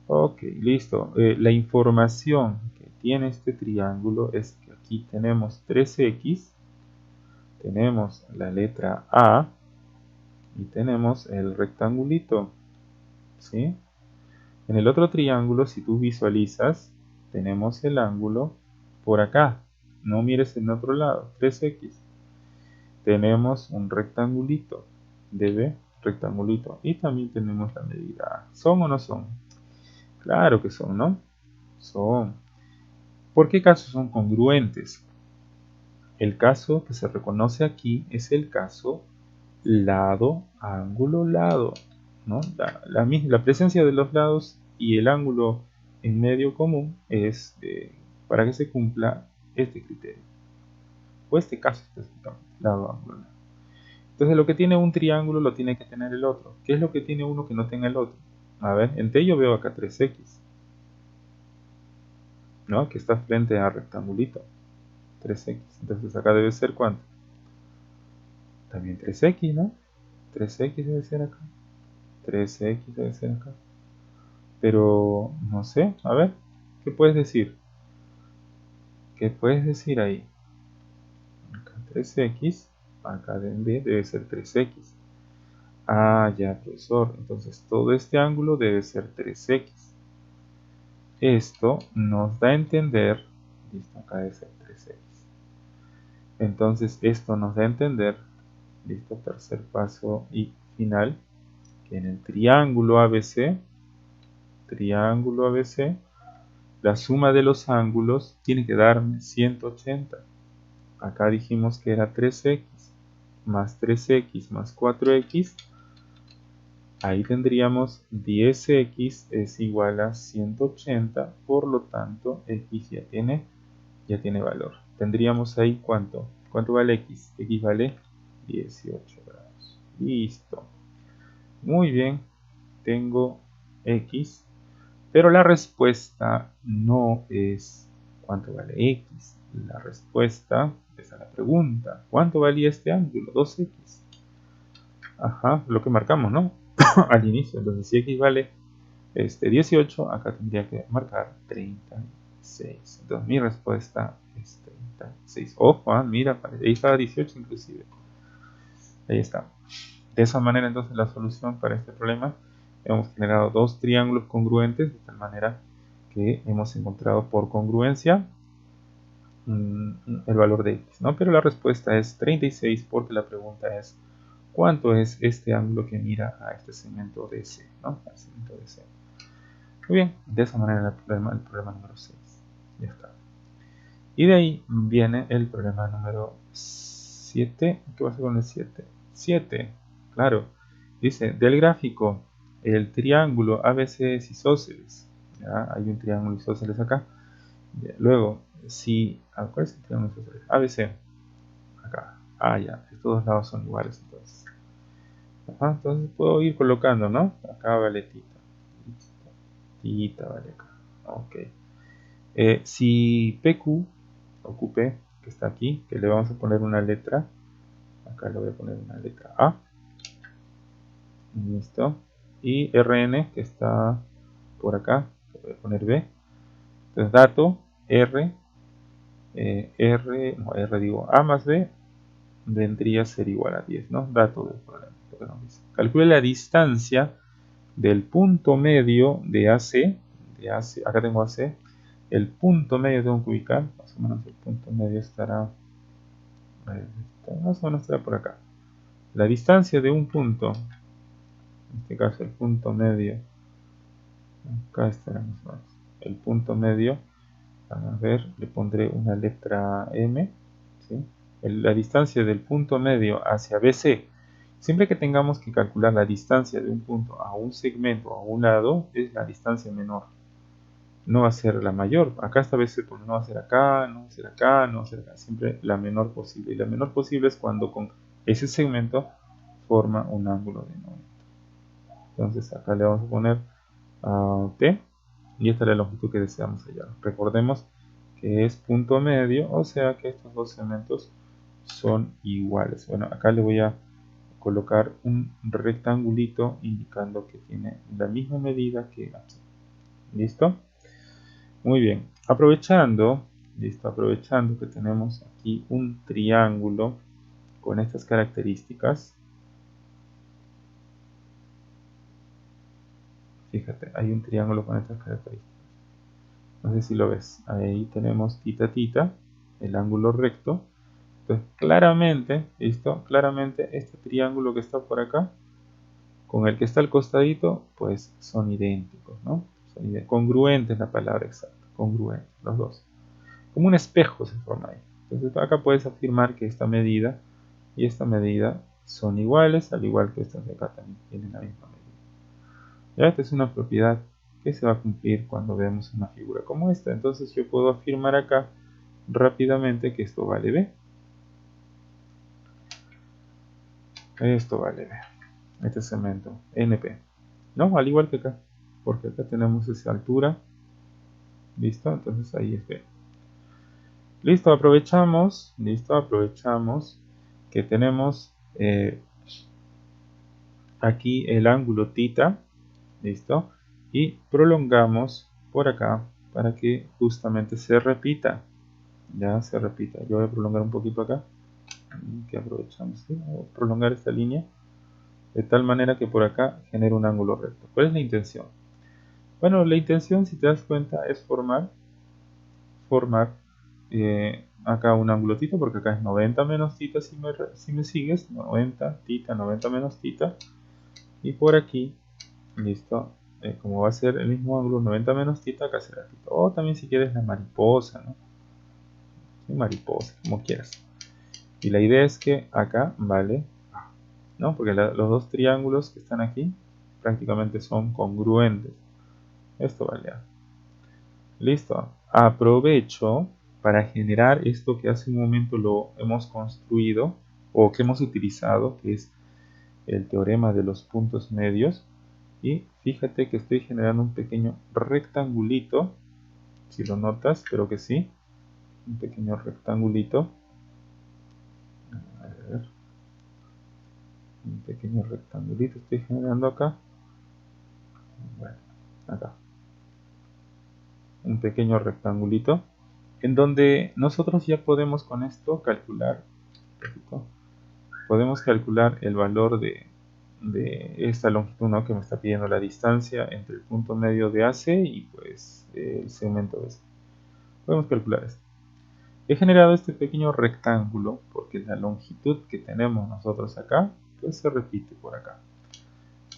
Ok, listo. La información que tiene este triángulo es que aquí tenemos 3x, tenemos la letra A y tenemos el rectangulito, ¿sí? En el otro triángulo, si tú visualizas, tenemos el ángulo por acá. No mires en otro lado, 3x. Tenemos un rectangulito, DB, rectangulito. Y también tenemos la medida A. ¿Son o no son? Claro que son, ¿no? Son. ¿Por qué casos son congruentes? El caso que se reconoce aquí es el caso lado, ángulo, lado, ¿no? La presencia de los lados y el ángulo en medio común es para que se cumpla este criterio, o este caso específicamente, lado, ángulo, lado. Entonces lo que tiene un triángulo lo tiene que tener el otro. ¿Qué es lo que tiene uno que no tenga el otro? A ver, en T yo veo acá 3x, ¿no? Que está frente al rectangulito, 3x. Entonces acá debe ser ¿cuánto? También 3x, ¿no? 3x debe ser acá. 3x debe ser acá. Pero no sé, a ver, ¿qué puedes decir? ¿Qué puedes decir ahí? Acá 3x, acá en B debe ser 3x. Ah, ya, profesor. Entonces todo este ángulo debe ser 3x. Esto nos da a entender, listo, acá debe ser 3x. Entonces esto nos da a entender, listo, tercer paso y final, que en el triángulo ABC, la suma de los ángulos tiene que darme 180. Acá dijimos que era 3x más 3x más 4x. Ahí tendríamos 10x es igual a 180. Por lo tanto, x ya tiene valor. Tendríamos ahí ¿cuánto? ¿Cuánto vale x? X vale 18 grados. Listo. Muy bien. Tengo x. Pero la respuesta no es ¿cuánto vale x? La respuesta es a la pregunta. ¿Cuánto valía este ángulo? 2x. Ajá, lo que marcamos, ¿no? Al inicio. Entonces, si x vale 18, acá tendría que marcar 36. Entonces, mi respuesta es 36. Ojo, mira, ahí estaba 18 inclusive. Ahí está. De esa manera, entonces, la solución para este problema, hemos generado dos triángulos congruentes, de tal manera que hemos encontrado por congruencia el valor de x, ¿no? Pero la respuesta es 36 porque la pregunta es ¿cuánto es este ángulo que mira a este segmento DC, ¿no? Al segmento DC. Muy bien, de esa manera el problema número 6. Ya está. Y de ahí viene el problema número 7. ¿Qué pasa con el 7? 7, claro. Dice, del gráfico, el triángulo ABC es isósceles. ¿Ya? Hay un triángulo isósceles acá. Luego, si... ¿cuál es el triángulo isósceles? ABC. Acá. Ah, ya. Estos dos lados son iguales entonces. Ajá, entonces puedo ir colocando, ¿no? Acá vale tita. Tita vale acá. Ok. Si PQ o QP, que está aquí, que le vamos a poner una letra. Acá le voy a poner una letra A. Listo. Y RN, que está por acá, le voy a poner B. Entonces dato R, R digo A más B, vendría a ser igual a 10, ¿no? Dato del problema. Calcule la distancia del punto medio de AC, acá tengo AC, el punto medio tengo que ubicar, más o menos el punto medio estará, más o menos estará por acá. La distancia de un punto, en este caso el punto medio, acá estará más o menos, el punto medio, a ver, le pondré una letra M, ¿sí? La distancia del punto medio hacia BC, siempre que tengamos que calcular la distancia de un punto a un segmento o a un lado, es la distancia menor. No va a ser la mayor. Acá esta vez no va a ser acá, no va a ser acá, no va a ser acá. Siempre la menor posible. Y la menor posible es cuando con ese segmento forma un ángulo de 90. Entonces acá le vamos a poner T y esta es la longitud que deseamos hallar. Recordemos que es punto medio, o sea que estos dos segmentos son iguales. Bueno, acá le voy a colocar un rectangulito indicando que tiene la misma medida que aquí. ¿Listo? Muy bien. Aprovechando que tenemos aquí un triángulo con estas características. Fíjate, hay un triángulo con estas características. No sé si lo ves. Ahí tenemos tita tita, el ángulo recto. Entonces, claramente, ¿listo? Claramente este triángulo que está por acá con el que está al costadito, pues son idénticos, ¿no? Congruente es la palabra exacta, congruente, los dos. Como un espejo se forma ahí. Entonces acá puedes afirmar que esta medida y esta medida son iguales, al igual que estas de acá también tienen la misma medida. Ya esta es una propiedad que se va a cumplir cuando veamos una figura como esta. Entonces yo puedo afirmar acá rápidamente que esto vale B. Esto vale B. Este cemento, NP. ¿No? Al igual que acá, porque acá tenemos esa altura. ¿Listo? Entonces ahí es B. Listo, aprovechamos que tenemos aquí el ángulo θ, ¿listo? Y prolongamos por acá para que justamente se repita. Ya se repita. Yo voy a prolongar un poquito acá. Que aprovechamos, ¿sí? Voy a prolongar esta línea de tal manera que por acá genere un ángulo recto. ¿Cuál es la intención? Bueno, la intención, si te das cuenta, es formar acá un ángulo θ, porque acá es 90 menos θ si me sigues, 90 θ, 90 menos θ, y por aquí, listo, como va a ser el mismo ángulo 90 menos θ, acá será θ, o también si quieres la mariposa, ¿no? Sí, mariposa, como quieras. Y la idea es que acá vale A, ¿no? Porque los dos triángulos que están aquí prácticamente son congruentes. Esto vale A. Listo. Aprovecho para generar esto que hace un momento lo hemos construido o que hemos utilizado, que es el teorema de los puntos medios. Y fíjate que estoy generando un pequeño rectangulito, si lo notas, espero que sí. Un pequeño rectangulito. A ver. Un pequeño rectangulito estoy generando acá. Bueno, acá. Un pequeño rectangulito en donde nosotros ya podemos con esto calcular el valor de esta longitud, ¿no? Que me está pidiendo la distancia entre el punto medio de AC y pues el segmento BC. Podemos calcular esto. He generado este pequeño rectángulo porque la longitud que tenemos nosotros acá pues se repite por acá.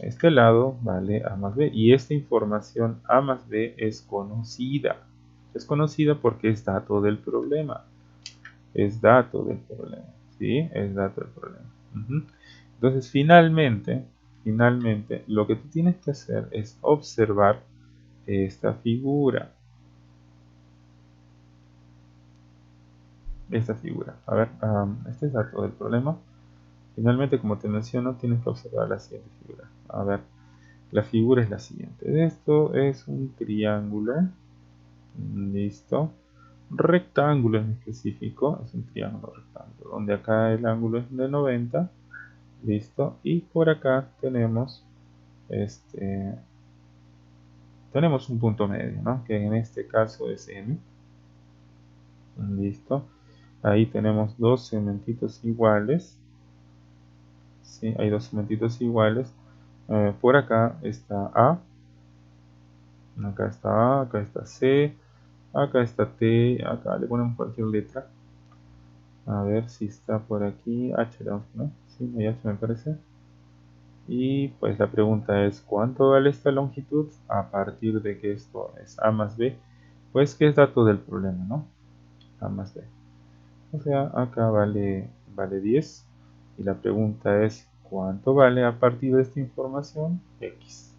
Este lado vale A más B y esta información A más B es conocida. Es conocida porque es dato del problema. Es dato del problema. ¿Sí? Es dato del problema. Entonces, finalmente, lo que tú tienes que hacer es observar esta figura. A ver, este es dato del problema. Finalmente, como te menciono, tienes que observar la siguiente figura. A ver, la figura es la siguiente. Esto es un triángulo. Listo. Rectángulo en específico. Es un triángulo rectángulo. Donde acá el ángulo es de 90. Listo. Y por acá tenemos tenemos un punto medio, ¿no? Que en este caso es M. Listo. Ahí tenemos dos segmentitos iguales. ¿Sí? Hay dos segmentitos iguales. Por acá está A. Acá está A, acá está C. Acá está T. Acá le ponemos cualquier letra. A ver si está por aquí. H, ¿no? Sí, hay H me parece. Y pues la pregunta es, ¿cuánto vale esta longitud? A partir de que esto es A más B, pues que es dato del problema, ¿no? A más B. O sea, acá vale 10. Y la pregunta es, ¿cuánto vale a partir de esta información? X.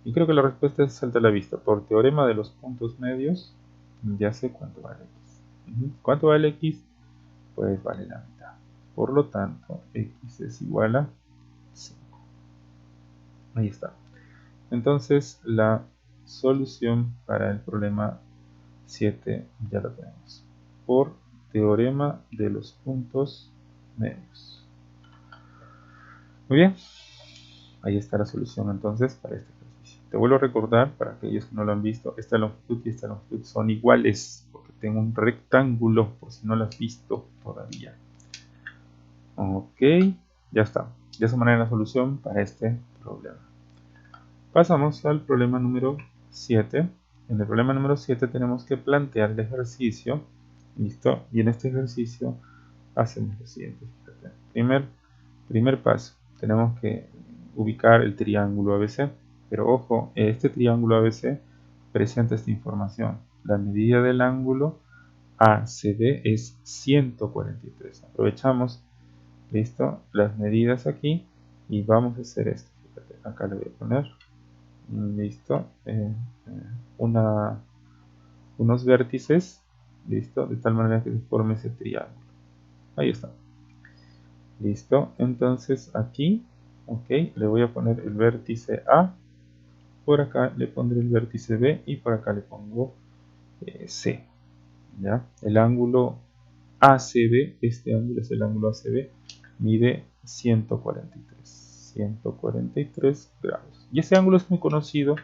Y creo que la respuesta es salta a la vista. Por teorema de los puntos medios, ya sé cuánto vale X. ¿Cuánto vale X? Pues vale la mitad. Por lo tanto, X es igual a 5. Ahí está. Entonces, la solución para el problema 7 ya la tenemos. Por teorema de los puntos medios. Muy bien, ahí está la solución entonces para este ejercicio. Te vuelvo a recordar, para aquellos que no lo han visto, esta longitud y esta longitud son iguales, porque tengo un rectángulo, por si no lo has visto todavía. Ok, ya está. De esa manera la solución para este problema. Pasamos al problema número 7. En el problema número 7 tenemos que plantear el ejercicio. ¿Listo? Y en este ejercicio hacemos lo siguiente. Fíjate. Primer paso. Tenemos que ubicar el triángulo ABC. Pero ojo, este triángulo ABC presenta esta información. La medida del ángulo ACB es 143. Aprovechamos, listo, las medidas aquí y vamos a hacer esto. Fíjate, acá le voy a poner, listo, unos vértices, listo, de tal manera que se forme ese triángulo. Ahí está. Listo, entonces aquí, ok, le voy a poner el vértice A, por acá le pondré el vértice B y por acá le pongo C. ¿Ya? El ángulo ACB, este ángulo es el ángulo ACB, mide 143 grados. Y ese ángulo es muy conocido,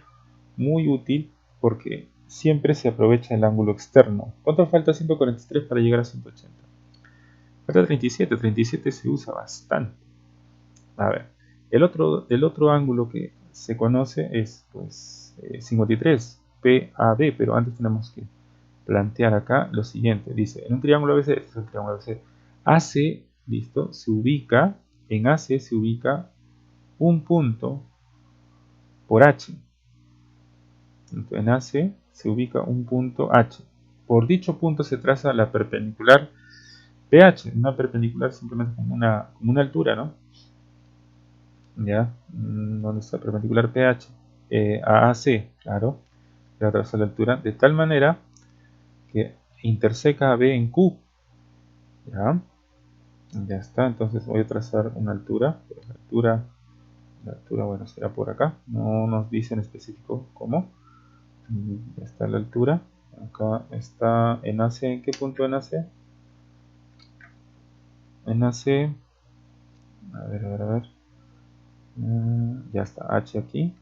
muy útil, porque siempre se aprovecha el ángulo externo. ¿Cuánto falta 143 para llegar a 180? Falta 37, 37 se usa bastante. A ver, el otro ángulo que se conoce es pues 53, PAB, pero antes tenemos que plantear acá lo siguiente. Dice, en un triángulo ABC, este es el triángulo ABC, AC, listo, se ubica, en AC se ubica un punto por H. En AC se ubica un punto H. Por dicho punto se traza la perpendicular PH, una perpendicular simplemente como una altura, ¿no? ¿Ya? ¿Dónde está perpendicular PH? A AC, claro, le va a trazar la altura, de tal manera que interseca a B en Q. ¿Ya? Ya está, entonces voy a trazar una altura. La altura, bueno, será por acá. No nos dice en específico cómo. Ya está la altura. Acá está en AC. ¿En qué punto en AC? En AC. A ver, a ver, a ver. Ya está H aquí.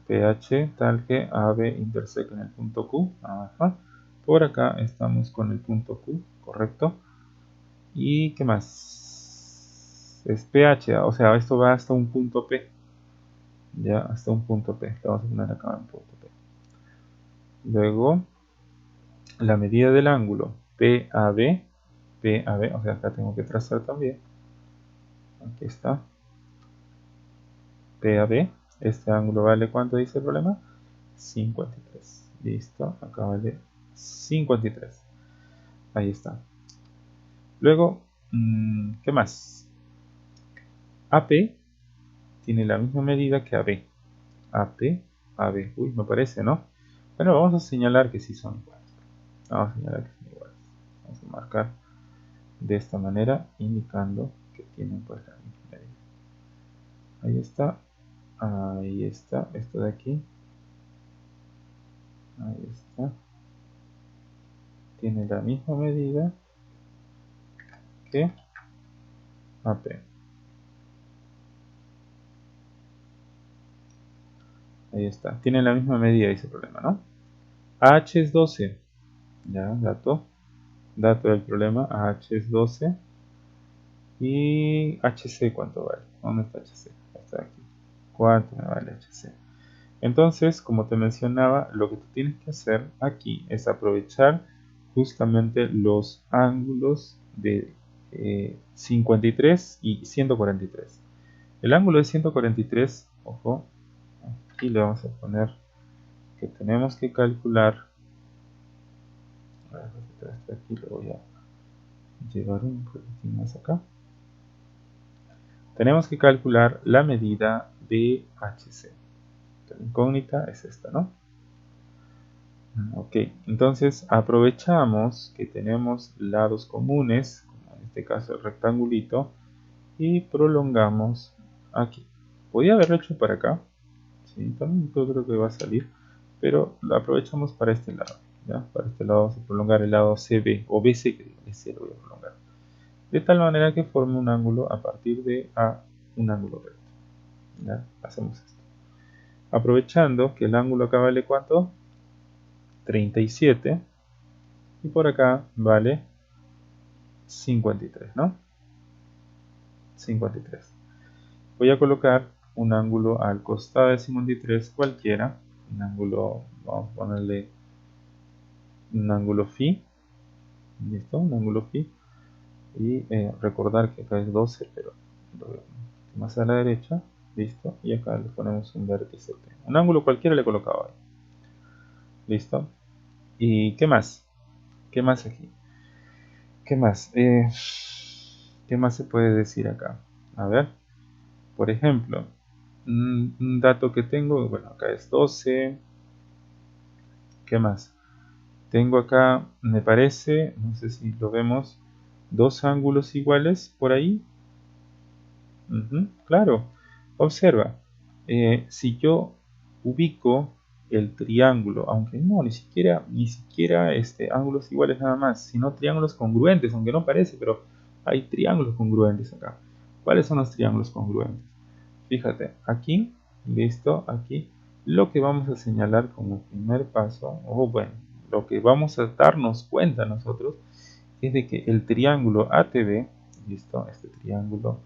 pH tal que AB interseca en el punto Q. Ajá. Por acá estamos con el punto Q, correcto. ¿Y qué más? Es pH, o sea, esto va hasta un punto P. Ya, hasta un punto P. Lo vamos a poner acá en punto P. Luego, la medida del ángulo PAB, o sea, acá tengo que trazar también. Aquí está. PAB. Este ángulo vale, ¿cuánto dice el problema? 53. Listo, acá vale 53. Ahí está. Luego, ¿qué más? AP tiene la misma medida que AB. AB. Uy, me parece, ¿no? Bueno, vamos a señalar que sí son iguales. Vamos a señalar que son iguales. Vamos a marcar de esta manera, indicando que tienen pues la misma medida. Ahí está. Ahí está. Esto de aquí. Ahí está. Tiene la misma medida que AP. Ahí está. Tiene la misma medida, dice el problema, ¿no? AH es 12. Ya, dato del problema. AH es 12. Y HC, ¿cuánto vale? ¿Dónde está HC? Está aquí. ¿Cuánto me vale HC? Entonces, como te mencionaba, lo que tú tienes que hacer aquí es aprovechar justamente los ángulos de 53 y 143. El ángulo de 143, ojo, aquí le vamos a poner que tenemos que calcular. Aquí lo voy a llevar un poquitín más acá. Tenemos que calcular la medida de HC. La incógnita es esta, ¿no? Ok, entonces aprovechamos que tenemos lados comunes, como en este caso el rectangulito, y prolongamos aquí. Podría haberlo hecho para acá, ¿sí? También yo creo que va a salir, pero lo aprovechamos para este lado. ¿Ya? Para este lado vamos a prolongar el lado CB, o BC, que digo, BC lo voy a prolongar. de tal manera que forme un ángulo a partir de A, un ángulo recto. ¿Ya? Hacemos esto. Aprovechando que el ángulo acá vale ¿cuánto? 37. Y por acá vale 53, ¿no? 53. Voy a colocar un ángulo al costado de 53 cualquiera. Un ángulo, vamos a ponerle un ángulo phi. ¿Listo? Un ángulo phi. Y recordar que acá es 12, pero más a la derecha. Listo. Y acá le ponemos un vértice. Un ángulo cualquiera le he colocado ahí. Listo. ¿Y qué más? ¿Qué más aquí? ¿Qué más? ¿Qué más se puede decir acá? A ver. Por ejemplo, un dato que tengo, bueno, acá es 12. ¿Qué más? Tengo acá, me parece, no sé si lo vemos, dos ángulos iguales por ahí. Claro, observa, si yo ubico el triángulo, aunque no, ni siquiera ángulos iguales nada más, sino triángulos congruentes, aunque no parece, pero hay triángulos congruentes acá. ¿Cuáles son los triángulos congruentes? Fíjate, aquí, listo, aquí, lo que vamos a señalar como primer paso, o bueno, lo que vamos a darnos cuenta nosotros, es de que el triángulo ATB, listo, este triángulo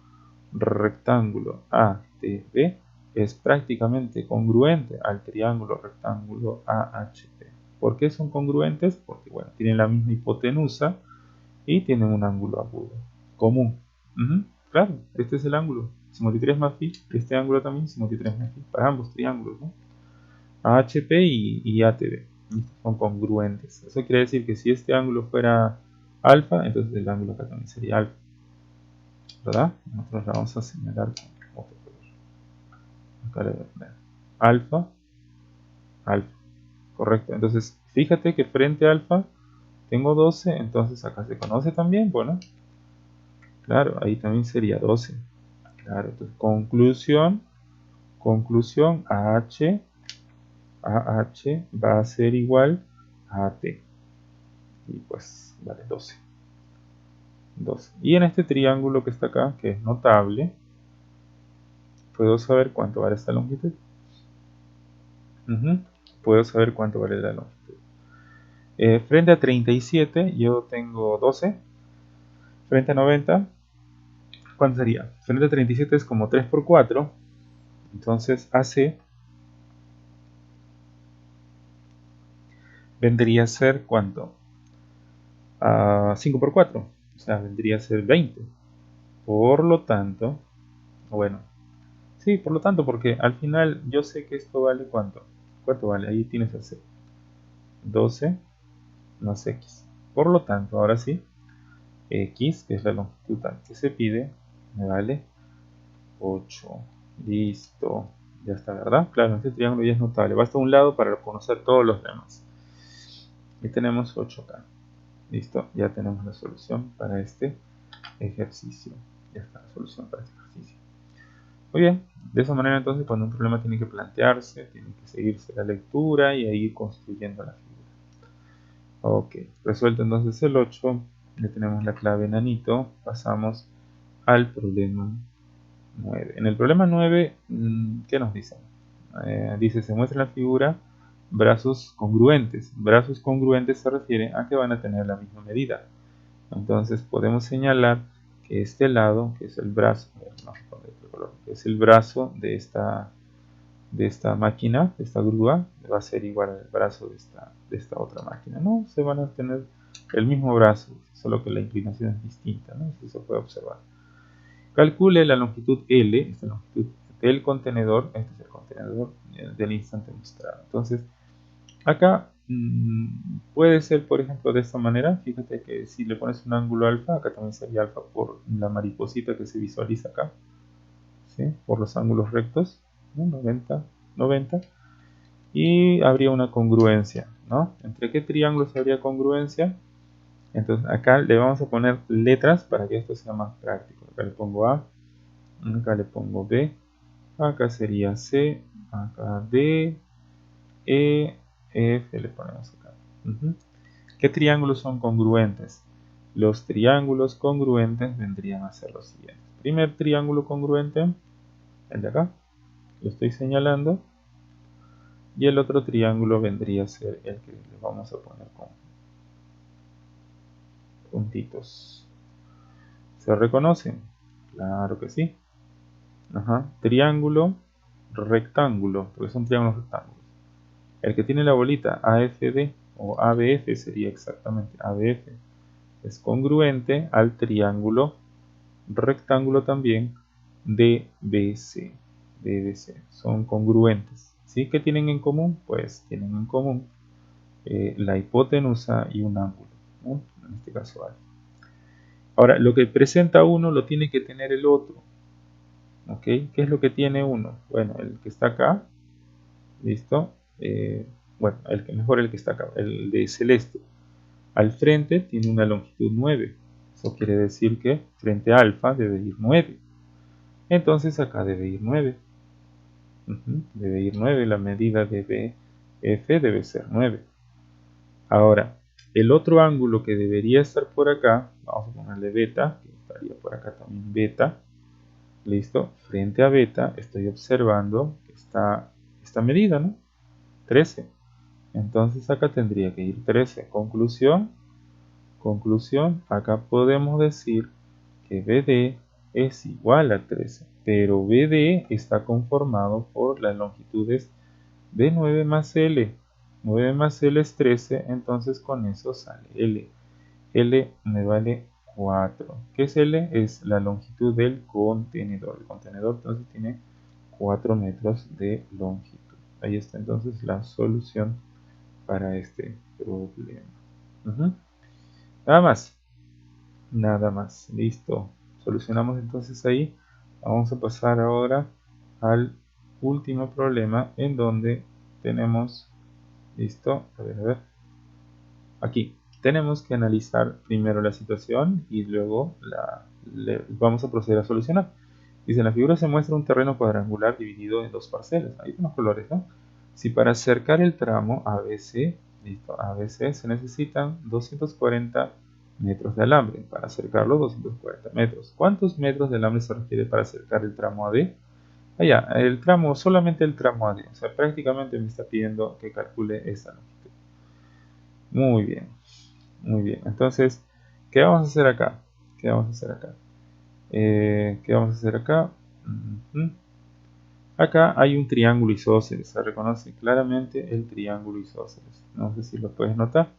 rectángulo ATB es prácticamente congruente al triángulo rectángulo AHP. ¿Por qué son congruentes? Porque bueno, tienen la misma hipotenusa y tienen un ángulo agudo común. Claro, este es el ángulo 53 más phi, este ángulo también 53 más phi, para ambos triángulos, ¿no? AHP y ATB son congruentes. Eso quiere decir que si este ángulo fuera alfa, entonces el ángulo acá también sería alfa, ¿verdad? Nosotros la vamos a señalar con otro color. Acá le voy a poner alfa, alfa, correcto. Entonces, fíjate que frente a alfa tengo 12, entonces acá se conoce también, bueno, claro, ahí también sería 12. Claro, entonces conclusión, AH va a ser igual a AT. Y pues vale 12. Y en este triángulo que está acá, que es notable, puedo saber cuánto vale esta longitud. Puedo saber cuánto vale la longitud. Frente a 37 yo tengo 12. Frente a 90, ¿cuánto sería? Frente a 37 es como 3 por 4. Entonces AC vendría a ser ¿cuánto? 5 por 4. O sea, vendría a ser 20. Por lo tanto, bueno, sí, por lo tanto, porque al final yo sé que esto vale ¿cuánto? ¿Cuánto vale? Ahí tienes AC. 12 más X. Por lo tanto, ahora sí, X, que es la longitud que se pide, me vale 8. Listo. Ya está, ¿verdad? Claro, este triángulo ya es notable. Basta un lado para conocer todos los demás. Y tenemos 8K. Listo, ya tenemos la solución para este ejercicio. Ya está la solución para este ejercicio. Muy bien, de esa manera entonces cuando un problema tiene que plantearse, tiene que seguirse la lectura y ahí construyendo la figura. Ok, resuelto entonces el 8, ya tenemos la clave nanito, pasamos al problema 9. En el problema 9, ¿qué nos dice? Dice, se muestra en la figura brazos congruentes. Brazos congruentes se refiere a que van a tener la misma medida. Entonces podemos señalar que este lado, que es el brazo, que es el brazo de esta máquina, de esta grúa, va a ser igual al brazo de esta otra máquina. No, se van a tener el mismo brazo, solo que la inclinación es distinta, ¿no? Eso se puede observar. Calcule la longitud L, esta longitud del contenedor, este es el contenedor del instante mostrado. Entonces, acá puede ser, por ejemplo, de esta manera. Fíjate que si le pones un ángulo alfa, acá también sería alfa por la mariposita que se visualiza acá, ¿sí? Por los ángulos rectos, ¿no? 90, 90. Y habría una congruencia, ¿no? ¿Entre qué triángulos habría congruencia? Entonces acá le vamos a poner letras para que esto sea más práctico. Acá le pongo A, acá le pongo B, acá sería C, acá D, E, F le ponemos acá. ¿Qué triángulos son congruentes? los triángulos congruentes vendrían a ser los siguientes. Primer triángulo congruente, el de acá, lo estoy señalando, y el otro triángulo vendría a ser el que le vamos a poner con puntitos. ¿Se reconocen? Claro que sí. Triángulo, rectángulo, porque son triángulos rectángulos. El que tiene la bolita AFD o ABF sería exactamente ABF. Es congruente al triángulo rectángulo también DBC. DBC. Son congruentes. ¿Sí? ¿Qué tienen en común? Pues tienen en común la hipotenusa y un ángulo, ¿no? En este caso alfa. Ahora, lo que presenta uno lo tiene que tener el otro. ¿Ok? ¿Qué es lo que tiene uno? Bueno, el que está acá, ¿listo? Bueno, mejor el que está acá, el de celeste. Al frente tiene una longitud 9. Eso quiere decir que frente a alfa debe ir 9. Entonces acá debe ir 9. Debe ir 9. La medida de BF debe ser 9. Ahora, el otro ángulo que debería estar por acá, vamos a ponerle beta, que estaría por acá también beta. Listo, frente a beta estoy observando que está esta medida, ¿no? 13. Entonces acá tendría que ir 13. Conclusión, acá podemos decir que BD es igual a 13, pero BD está conformado por las longitudes de 9 más L. 9 más L es 13, entonces con eso sale L. L me vale 4. ¿Qué es L? Es la longitud del contenedor. El contenedor entonces tiene 4 metros de longitud. Ahí está entonces la solución para este problema. Nada más. Nada más. Listo. Solucionamos entonces ahí. Vamos a pasar ahora al último problema en donde tenemos, listo, a ver, aquí tenemos que analizar primero la situación y luego vamos a proceder a solucionar. Dice, en la figura se muestra un terreno cuadrangular dividido en dos parcelas. Ahí son los colores, ¿no? Si para acercar el tramo ABC, listo, ABC se necesitan 240 metros de alambre. Para acercarlo, 240 metros. ¿Cuántos metros de alambre se requiere para acercar el tramo AD? Allá, el tramo, solamente el tramo AD. O sea, prácticamente me está pidiendo que calcule esa longitud. Muy bien, muy bien. Entonces, ¿qué vamos a hacer acá? ¿Qué vamos a hacer acá? ¿Qué vamos a hacer acá? Acá hay un triángulo isósceles, se reconoce claramente el triángulo isósceles. No sé si lo puedes notar.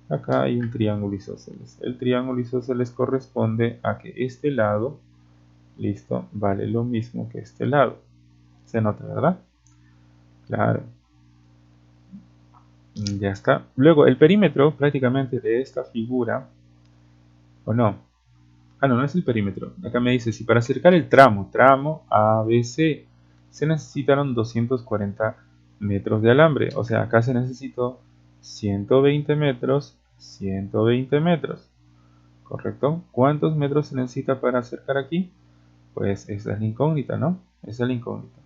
Acá hay un triángulo isósceles. El triángulo isósceles corresponde a que este lado, listo, vale lo mismo que este lado. Se nota, ¿verdad? Claro. Ya está. Luego, el perímetro prácticamente de esta figura, ¿o no? Ah, no, no es el perímetro. Acá me dice, si para acercar el tramo ABC, se necesitaron 240 metros de alambre. O sea, acá se necesitó 120 metros, 120 metros. ¿Correcto? ¿Cuántos metros se necesita para acercar aquí? Pues esa es la incógnita, ¿no? Esa es la incógnita.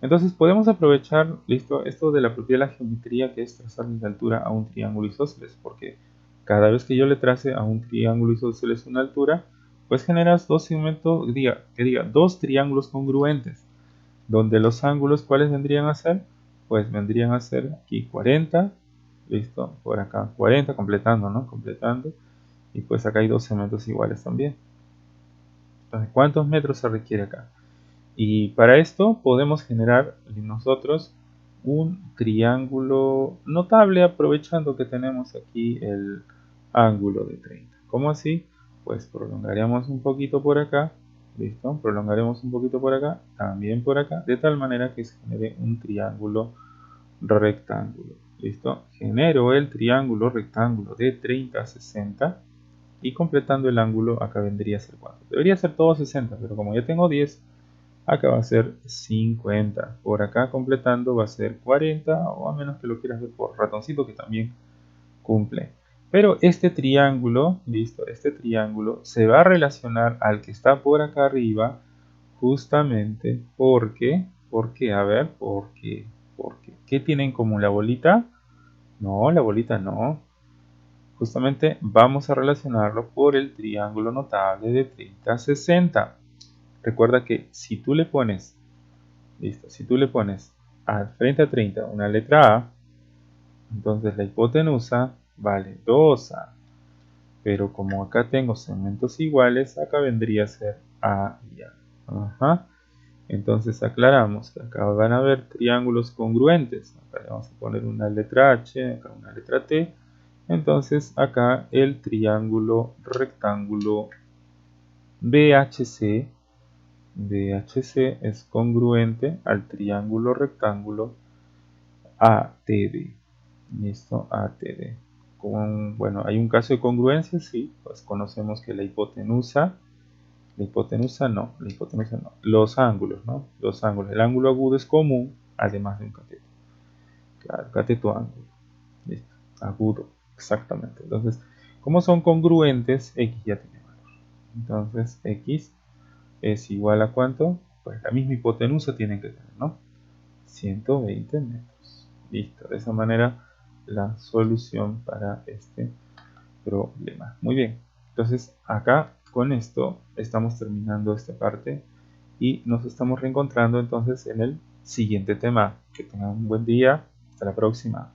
Entonces podemos aprovechar, listo, esto de la propiedad de la geometría, que es trazarle la altura a un triángulo isósceles, porque cada vez que yo le trace a un triángulo isósceles una altura, pues generas dos segmentos, que diga dos triángulos congruentes, donde los ángulos, ¿cuáles vendrían a ser? Pues vendrían a ser aquí 40, listo, por acá 40, completando, ¿no? Completando, y pues acá hay dos segmentos iguales también. Entonces, ¿cuántos metros se requiere acá? Y para esto podemos generar nosotros un triángulo notable aprovechando que tenemos aquí el ángulo de 30. ¿Cómo así? Pues prolongaremos un poquito por acá, ¿listo? Prolongaremos un poquito por acá, también por acá, de tal manera que se genere un triángulo rectángulo, ¿listo? Genero el triángulo rectángulo de 30 a 60 y completando el ángulo acá vendría a ser ¿cuánto? Debería ser todo 60, pero como ya tengo 10, acá va a ser 50. Por acá completando va a ser 40, o a menos que lo quieras ver por ratoncito, que también cumple. Pero este triángulo, listo, este triángulo se va a relacionar al que está por acá arriba, justamente porque, a ver, porque, ¿qué tiene en común la bolita? No, la bolita no. justamente vamos a relacionarlo por el triángulo notable de 30, 60. Recuerda que si tú le pones, listo, si tú le pones al frente a 30 una letra A, entonces la hipotenusa vale 2A. Pero como acá tengo segmentos iguales, acá vendría a ser A y A. Ajá. Entonces aclaramos que acá van a haber triángulos congruentes. Acá le vamos a poner una letra H, acá una letra T. Entonces acá el triángulo rectángulo BHC es congruente al triángulo rectángulo ATD. Listo, ATD. Bueno, hay un caso de congruencia, sí, pues conocemos que la hipotenusa no, los ángulos, ¿no? Los ángulos, el ángulo agudo es común, además de un cateto. Claro, cateto ángulo, listo, agudo, exactamente. Entonces, como son congruentes, X ya tiene valor. Entonces, X es igual a ¿cuánto? Pues la misma hipotenusa tienen que tener, ¿no? 120 metros. Listo, de esa manera la solución para este problema. Muy bien, entonces acá con esto estamos terminando esta parte y nos estamos reencontrando entonces en el siguiente tema. Que tengan un buen día, hasta la próxima.